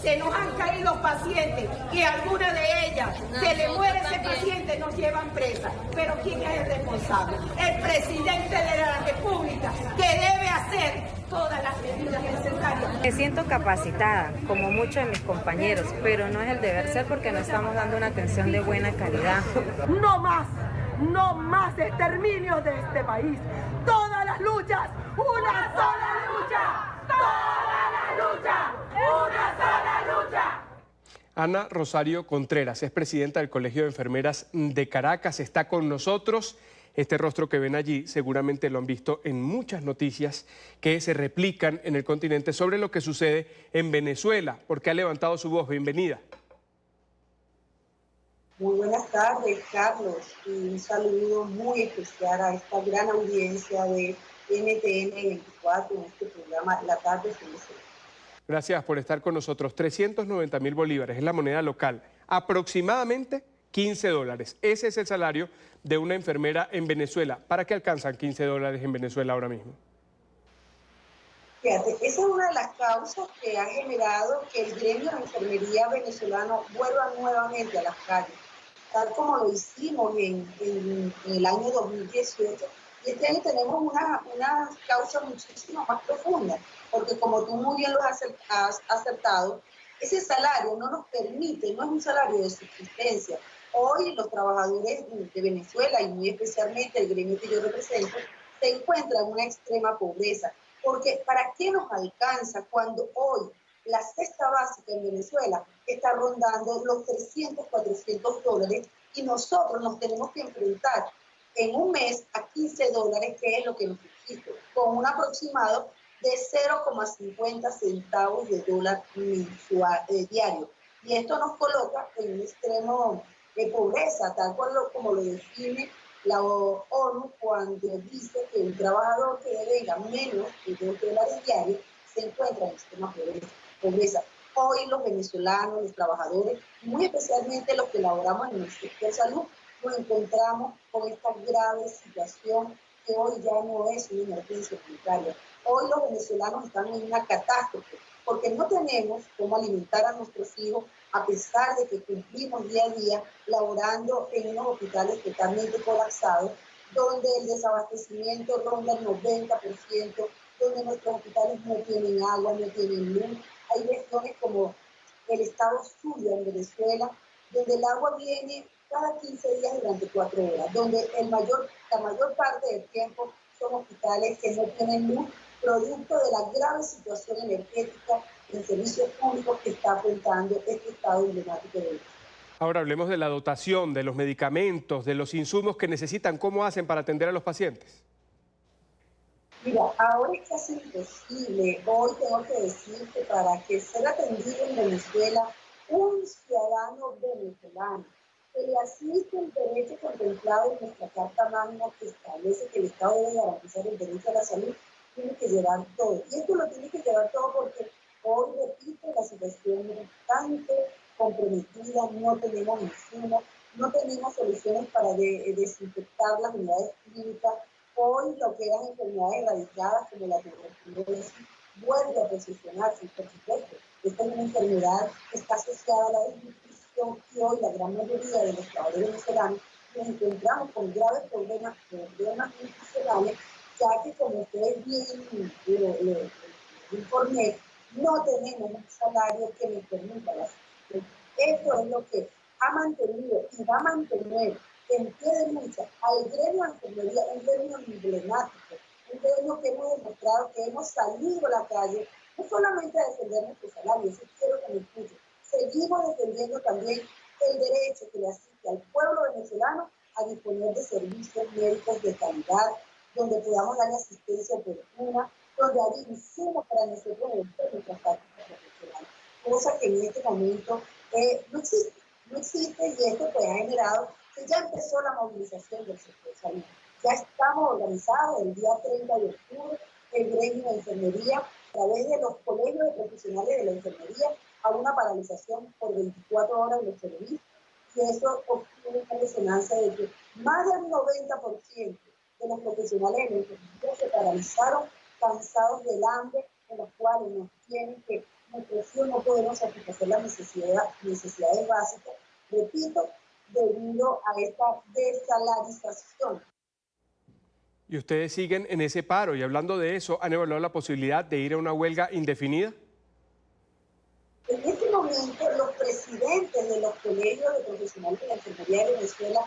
Se nos han caído pacientes y alguna de ellas se le muere ese paciente, nos llevan presa. Pero ¿quién es el responsable? El presidente de la República, que debe hacer todas las medidas necesarias. Me siento capacitada, como muchos de mis compañeros, pero no es el deber ser porque no estamos dando una atención de buena calidad. No más exterminio de este país. Todas las luchas, una sola lucha. Toda la lucha, una sola lucha. Ana Rosario Contreras es presidenta del Colegio de Enfermeras de Caracas, está con nosotros. Este rostro que ven allí seguramente lo han visto en muchas noticias que se replican en el continente sobre lo que sucede en Venezuela, porque ha levantado su voz. Bienvenida. Muy buenas tardes, Carlos, y un saludo muy especial a esta gran audiencia de NTN 24 en este programa La Tarde de Venezuela. Gracias por estar con nosotros. 390.000 bolívares es la moneda local, aproximadamente $15. Ese es el salario de una enfermera en Venezuela. ¿Para qué alcanzan $15 en Venezuela ahora mismo? Fíjate, esa es una de las causas que ha generado que el gremio de enfermería venezolano vuelva nuevamente a las calles, tal como lo hicimos en el año 2018. Y este año tenemos una causa muchísimo más profunda, porque como tú muy bien lo has acertado, ese salario no nos permite, no es un salario de subsistencia. Hoy los trabajadores de Venezuela, y muy especialmente el gremio que yo represento, se encuentran en una extrema pobreza. Porque ¿para qué nos alcanza cuando hoy la cesta básica en Venezuela está rondando los $300, $400 y nosotros nos tenemos que enfrentar en un mes a $15, que es lo que nos existe, con un aproximado de 0,50 centavos de dólar mensual, diario? Y esto nos coloca en un extremo de pobreza, tal cual como lo define la ONU cuando dice que un trabajador que devenga menos de $2 diarios se encuentra en extrema pobreza. Hoy los venezolanos, los trabajadores, muy especialmente los que laboramos en el sector salud, nos encontramos con esta grave situación que hoy ya no es una emergencia sanitaria. Hoy los venezolanos están en una catástrofe porque no tenemos cómo alimentar a nuestros hijos a pesar de que cumplimos día a día laborando en unos hospitales totalmente colapsados, donde el desabastecimiento ronda el 90%, donde nuestros hospitales no tienen agua, no tienen luz. Hay regiones como el estado Zulia en Venezuela, donde el agua viene cada 15 días durante 4 horas, donde la mayor parte del tiempo son hospitales que no tienen luz, producto de la grave situación energética en servicios públicos que está afrontando este estado emblemático de Venezuela. Ahora hablemos de la dotación, de los medicamentos, de los insumos que necesitan. ¿Cómo hacen para atender a los pacientes? Mira, ahora es casi imposible. Hoy tengo que decir que para que sea atendido en Venezuela un ciudadano venezolano que le asiste el derecho contemplado en nuestra Carta Magna que establece que el Estado debe garantizar el derecho a la salud, tiene que llevar todo. Y esto lo tiene que llevar todo porque hoy, repito, la situación es bastante comprometida, no tenemos insumos, no tenemos soluciones para desinfectar las unidades clínicas. Hoy lo que eran enfermedades erradicadas como la tuberculosis vuelve a posicionarse, por supuesto. Esta es una enfermedad que está asociada a la desnutrición y hoy la gran mayoría de los trabajadores venezolanos nos encontramos con graves problemas nutricionales, ya que como ustedes bien informé, no tenemos un salario que nos permita la subsistencia. Esto es lo que ha mantenido y va a mantener en pie de lucha al gremio de enfermería, un gremio emblemático, un gremio años que hemos demostrado que hemos salido a la calle, no solamente a defender nuestro salario, eso quiero que me escuchen, seguimos defendiendo también el derecho que le asiste al pueblo venezolano a disponer de servicios médicos de calidad, donde podamos darle asistencia oportuna, donde haya insumos para nosotros ejercer nuestras prácticas profesionales, cosa que en este momento no existe y esto pues ha generado que ya empezó la movilización del sector salud. Ya estamos organizados el día 30 de octubre, el gremio de enfermería, a través de los colegios de profesionales de la enfermería, a una paralización por 24 horas de los servicios, y eso obtiene una resonancia de que más del 90% de los profesionales de la enfermería se paralizaron, cansados del hambre, en los cuales nos tienen que, nuestros no podemos satisfacer las necesidades básicas, repito, debido a esta desalarización. Y ustedes siguen en ese paro, y hablando de eso, ¿han evaluado la posibilidad de ir a una huelga indefinida? En este momento, los presidentes de los colegios de profesionales de la enfermería de Venezuela,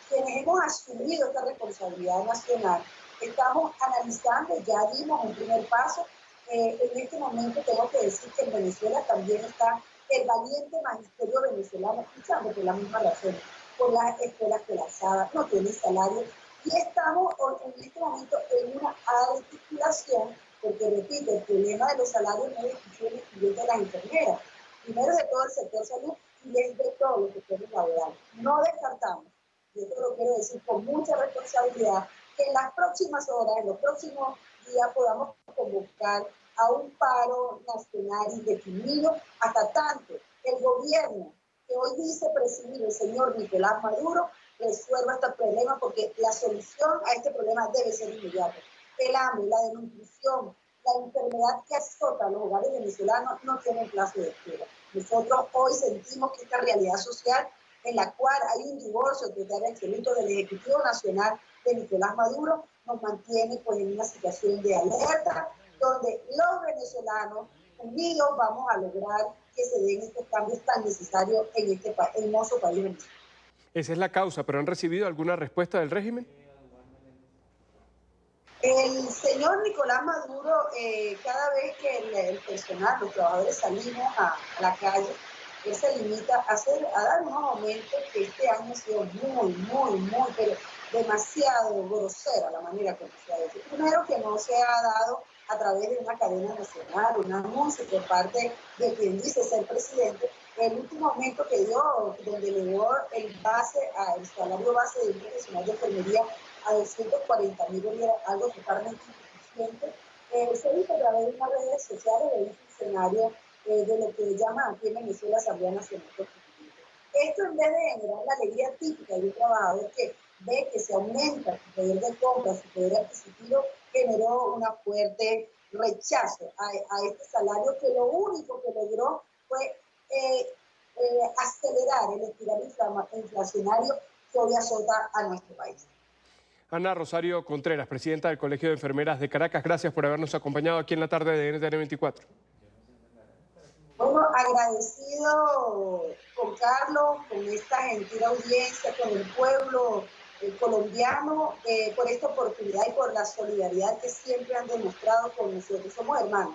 quienes hemos asumido esta responsabilidad nacional, estamos analizando, ya dimos un primer paso. En este momento tengo que decir que en Venezuela también está el valiente magisterio venezolano, escuchando por la misma razón, por las escuelas colapsadas, no tienen salario, y estamos en este momento en una articulación, porque repito, el problema de los salarios no es exclusivo de las enfermeras, primero de todo el sector salud y es de todos los sectores laborales. No descartamos, y esto lo quiero decir con mucha responsabilidad, que en las próximas horas, en los próximos días podamos convocar a un paro nacional indefinido hasta tanto el gobierno que hoy dice presidir el señor Nicolás Maduro resuelva este problema, porque la solución a este problema debe ser inmediata. El hambre, la desnutrición, la enfermedad que azota a los hogares venezolanos no tienen plazo de espera. Nosotros hoy sentimos que esta realidad social en la cual hay un divorcio total absoluto del Ejecutivo Nacional de Nicolás Maduro nos mantiene pues en una situación de alerta, donde los venezolanos unidos vamos a lograr que se den estos cambios tan necesarios en este hermoso país venezolano. Esa es la causa, pero ¿han recibido alguna respuesta del régimen? El señor Nicolás Maduro, cada vez que el personal, los trabajadores salimos a la calle, él se limita a dar unos aumentos que este año ha sido muy, pero demasiado grosera la manera como se ha hecho. Primero, que no se ha dado a través de una cadena nacional, un anuncio por parte de quien dice ser presidente. El último aumento que dio, donde elevó el salario base de un profesional de enfermería a 240.000 bolívares, algo totalmente insuficiente, se hizo a través de unas redes sociales de un funcionario de lo que llaman aquí en Venezuela Asamblea Nacional Constituyente. Esto, en vez de generar la alegría típica de un trabajador que ve que se aumenta su poder de compra, su poder adquisitivo, generó un fuerte rechazo a este salario, que lo único que logró fue acelerar el espiral inflacionario que hoy azota a nuestro país. Ana Rosario Contreras, presidenta del Colegio de Enfermeras de Caracas, gracias por habernos acompañado aquí en la tarde de NTN 24. Bueno, agradecido con Carlos, con esta gentil audiencia, con el pueblo colombiano, por esta oportunidad y por la solidaridad que siempre han demostrado con nosotros. Somos hermanos,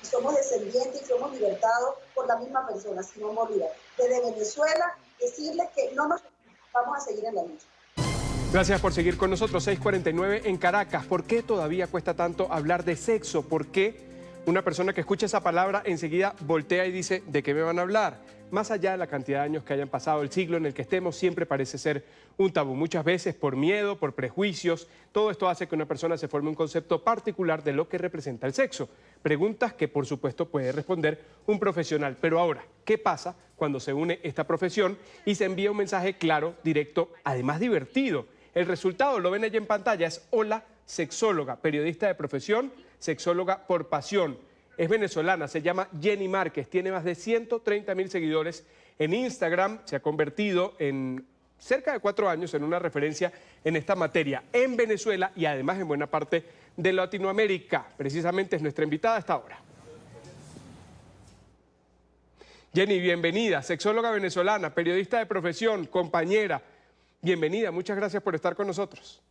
y somos descendientes y somos libertados por la misma persona, Simón Bolívar. Desde Venezuela, decirles que no nos vamos a seguir en la lucha. Gracias por seguir con nosotros. 6:49 en Caracas. ¿Por qué todavía cuesta tanto hablar de sexo? ¿Por qué una persona que escucha esa palabra enseguida voltea y dice, ¿de qué me van a hablar? Más allá de la cantidad de años que hayan pasado, el siglo en el que estemos siempre parece ser un tabú. Muchas veces por miedo, por prejuicios. Todo esto hace que una persona se forme un concepto particular de lo que representa el sexo. Preguntas que, por supuesto, puede responder un profesional. Pero ahora, ¿qué pasa cuando se une esta profesión y se envía un mensaje claro, directo, además divertido? El resultado, lo ven allí en pantalla, es Hola Sexóloga, periodista de profesión, sexóloga por pasión. Es venezolana, se llama Jenny Márquez, tiene más de 130.000 seguidores en Instagram, se ha convertido en cerca de 4 años en una referencia en esta materia en Venezuela y además en buena parte de Latinoamérica. Precisamente es nuestra invitada a esta hora. Jenny, bienvenida, sexóloga venezolana, periodista de profesión, compañera. Bienvenida, muchas gracias por estar con nosotros.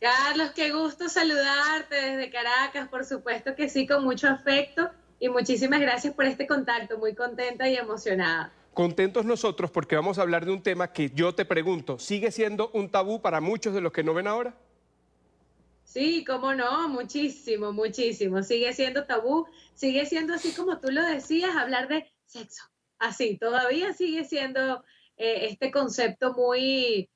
Carlos, qué gusto saludarte desde Caracas, por supuesto que sí, con mucho afecto y muchísimas gracias por este contacto, muy contenta y emocionada. Contentos nosotros porque vamos a hablar de un tema que yo te pregunto, ¿sigue siendo un tabú para muchos de los que no ven ahora? Sí, cómo no, muchísimo, muchísimo. Sigue siendo tabú, sigue siendo así como tú lo decías, hablar de sexo. Así, todavía sigue siendo este concepto muy,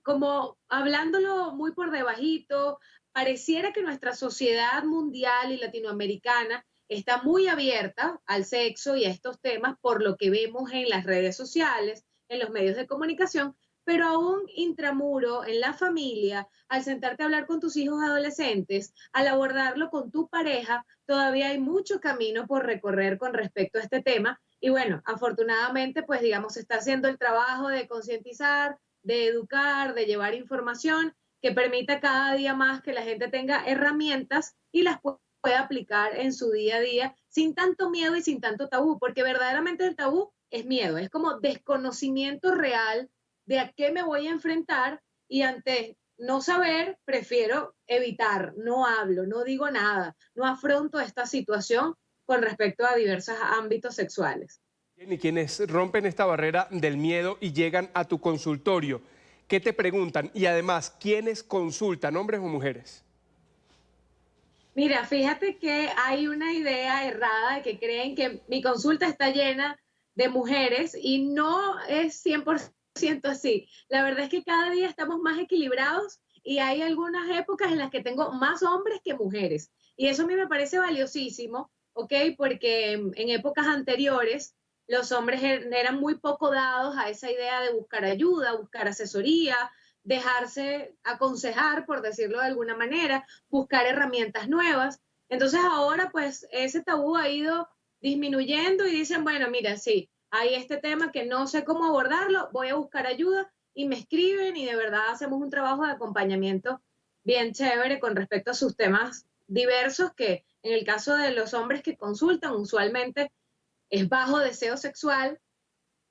como hablándolo muy por debajito. Pareciera que nuestra sociedad mundial y latinoamericana está muy abierta al sexo y a estos temas por lo que vemos en las redes sociales, en los medios de comunicación, pero aún intramuro, en la familia, al sentarte a hablar con tus hijos adolescentes, al abordarlo con tu pareja, todavía hay mucho camino por recorrer con respecto a este tema. Y bueno, afortunadamente, pues digamos, se está haciendo el trabajo de concientizar, de educar, de llevar información que permita cada día más que la gente tenga herramientas y las pueda aplicar en su día a día sin tanto miedo y sin tanto tabú, porque verdaderamente el tabú es miedo, es como desconocimiento real de a qué me voy a enfrentar y ante no saber, prefiero evitar, no hablo, no digo nada, no afronto esta situación con respecto a diversos ámbitos sexuales. Y quienes rompen esta barrera del miedo y llegan a tu consultorio, ¿qué te preguntan? Y además, ¿quiénes consultan, hombres o mujeres? Mira, fíjate que hay una idea errada de que creen que mi consulta está llena de mujeres y no es 100% así. La verdad es que cada día estamos más equilibrados y hay algunas épocas en las que tengo más hombres que mujeres. Y eso a mí me parece valiosísimo, ¿ok? Porque en épocas anteriores los hombres eran muy poco dados a esa idea de buscar ayuda, buscar asesoría, dejarse aconsejar, por decirlo de alguna manera, buscar herramientas nuevas. Entonces ahora pues ese tabú ha ido disminuyendo y dicen, bueno, mira, sí, hay este tema que no sé cómo abordarlo, voy a buscar ayuda y me escriben y de verdad hacemos un trabajo de acompañamiento bien chévere con respecto a sus temas diversos que en el caso de los hombres que consultan usualmente es bajo deseo sexual,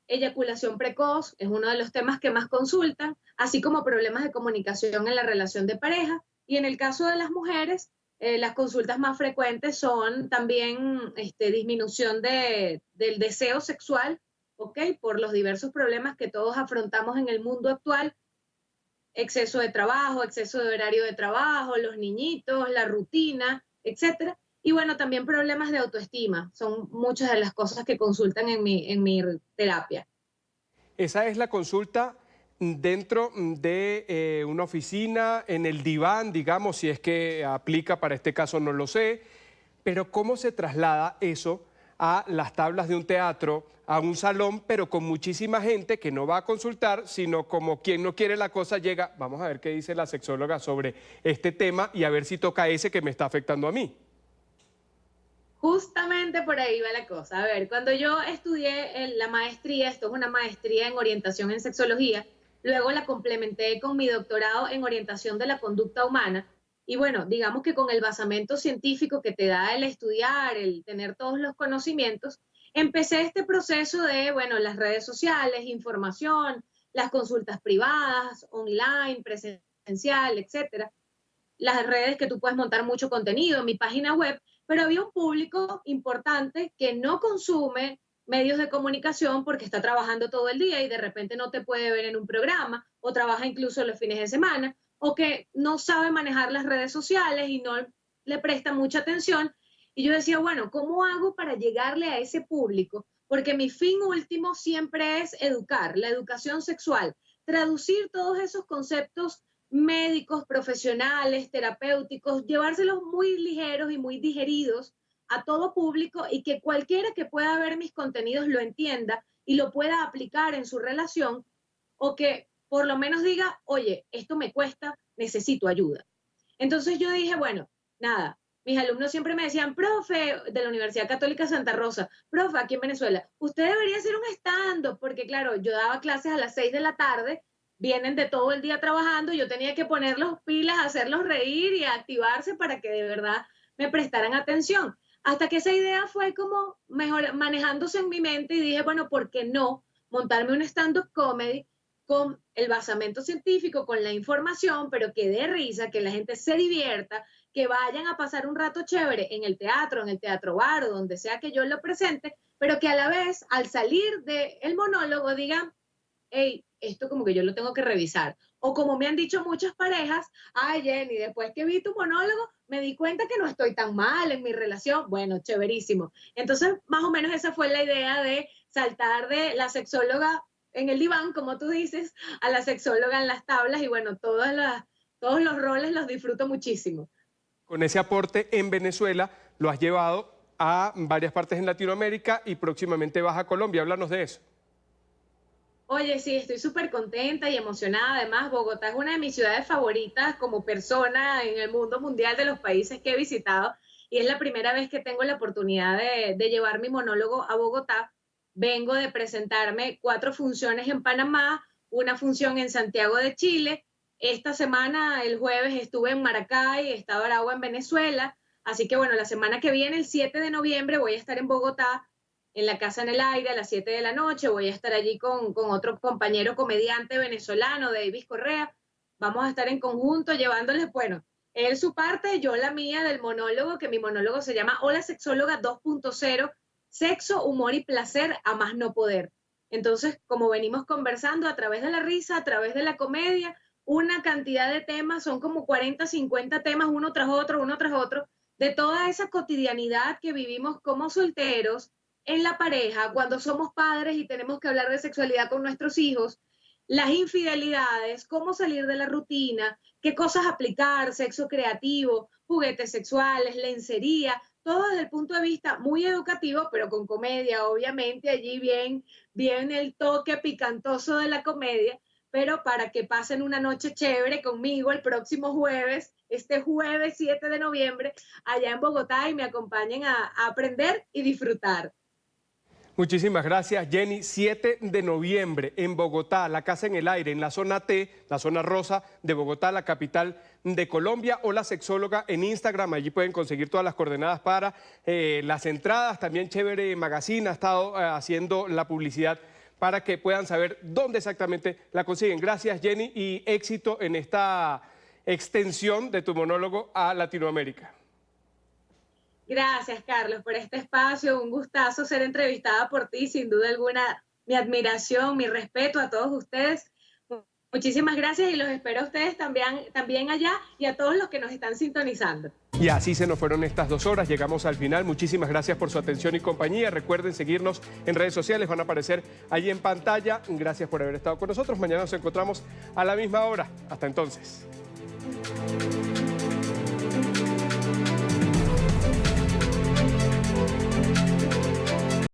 eyaculación precoz es uno de los temas que más consultan, así como problemas de comunicación en la relación de pareja y en el caso de las mujeres las consultas más frecuentes son también disminución del deseo sexual, ¿ok? Por los diversos problemas que todos afrontamos en el mundo actual, exceso de trabajo, exceso de horario de trabajo, los niñitos, la rutina, etcétera. Y bueno, también problemas de autoestima, son muchas de las cosas que consultan en mi terapia. Esa es la consulta dentro de una oficina, en el diván, digamos, si es que aplica para este caso, no lo sé, pero ¿cómo se traslada eso a las tablas de un teatro, a un salón, pero con muchísima gente que no va a consultar, sino como quien no quiere la cosa llega? Vamos a ver qué dice la sexóloga sobre este tema y a ver si toca ese que me está afectando a mí. Justamente por ahí va la cosa. A ver, cuando yo estudié la maestría, esto es una maestría en orientación en sexología, luego la complementé con mi doctorado en orientación de la conducta humana. Y bueno, digamos que con el basamento científico que te da el estudiar, el tener todos los conocimientos, empecé este proceso de, bueno, las redes sociales, información, las consultas privadas, online, presencial, etcétera. Las redes que tú puedes montar mucho contenido en mi página web, pero había un público importante que no consume medios de comunicación porque está trabajando todo el día y de repente no te puede ver en un programa o trabaja incluso los fines de semana o que no sabe manejar las redes sociales y no le presta mucha atención. Y yo decía, bueno, ¿cómo hago para llegarle a ese público? Porque mi fin último siempre es educar, la educación sexual, traducir todos esos conceptos médicos, profesionales, terapéuticos, llevárselos muy ligeros y muy digeridos a todo público y que cualquiera que pueda ver mis contenidos lo entienda y lo pueda aplicar en su relación o que por lo menos diga, oye, esto me cuesta, necesito ayuda. Entonces yo dije, bueno, nada, mis alumnos siempre me decían, profe, de la Universidad Católica Santa Rosa, profe, aquí en Venezuela, usted debería hacer un stand-up, porque claro, yo daba clases a las 6 de la tarde, vienen de todo el día trabajando, yo tenía que ponerlos pilas, hacerlos reír y activarse para que de verdad me prestaran atención. Hasta que esa idea fue como mejor manejándose en mi mente y dije, bueno, ¿por qué no montarme un stand-up comedy con el basamento científico, con la información, pero que dé risa, que la gente se divierta, que vayan a pasar un rato chévere en el teatro bar o donde sea que yo lo presente, pero que a la vez, al salir del monólogo, digan, hey, esto como que yo lo tengo que revisar. O como me han dicho muchas parejas, ay Jenny, después que vi tu monólogo, me di cuenta que no estoy tan mal en mi relación. Bueno, chéverísimo. Entonces, más o menos esa fue la idea de saltar de la sexóloga en el diván, como tú dices, a la sexóloga en las tablas, y bueno, todos los roles los disfruto muchísimo. Con ese aporte en Venezuela lo has llevado a varias partes en Latinoamérica y próximamente vas a Colombia. Háblanos de eso. Oye, sí, estoy súper contenta y emocionada. Además, Bogotá es una de mis ciudades favoritas como persona en el mundo mundial de los países que he visitado, y es la primera vez que tengo la oportunidad de llevar mi monólogo a Bogotá. Vengo de presentarme 4 funciones en Panamá, una función en Santiago de Chile. Esta semana, el jueves, estuve en Maracay, Estado Aragua, en Venezuela. Así que bueno, la semana que viene, el 7 de noviembre, voy a estar en Bogotá, en la Casa en el Aire, a las 7 de la noche. Voy a estar allí con otro compañero comediante venezolano, Davis Correa. Vamos a estar en conjunto llevándoles, bueno, él su parte, yo la mía del monólogo, que mi monólogo se llama Hola Sexóloga 2.0, Sexo, Humor y Placer a más no poder. Entonces, como venimos conversando, a través de la risa, a través de la comedia, una cantidad de temas, son como 40, 50 temas, uno tras otro, de toda esa cotidianidad que vivimos como solteros, en la pareja, cuando somos padres y tenemos que hablar de sexualidad con nuestros hijos, las infidelidades, cómo salir de la rutina, qué cosas aplicar, sexo creativo, juguetes sexuales, lencería, todo desde el punto de vista muy educativo, pero con comedia, obviamente, allí bien el toque picantoso de la comedia, pero para que pasen una noche chévere conmigo el próximo jueves, este jueves 7 de noviembre, allá en Bogotá, y me acompañen a aprender y disfrutar. Muchísimas gracias, Jenny. 7 de noviembre en Bogotá, la Casa en el Aire, en la zona T, la zona rosa de Bogotá, la capital de Colombia. Hola Sexóloga en Instagram, allí pueden conseguir todas las coordenadas para las entradas. También Chévere Magazine ha estado haciendo la publicidad para que puedan saber dónde exactamente la consiguen. Gracias, Jenny, y éxito en esta extensión de tu monólogo a Latinoamérica. Gracias, Carlos, por este espacio. Un gustazo ser entrevistada por ti. Sin duda alguna, mi admiración, mi respeto a todos ustedes. Muchísimas gracias y los espero a ustedes también allá, y a todos los que nos están sintonizando. Y así se nos fueron estas 2 horas. Llegamos al final. Muchísimas gracias por su atención y compañía. Recuerden seguirnos en redes sociales. Van a aparecer ahí en pantalla. Gracias por haber estado con nosotros. Mañana nos encontramos a la misma hora. Hasta entonces.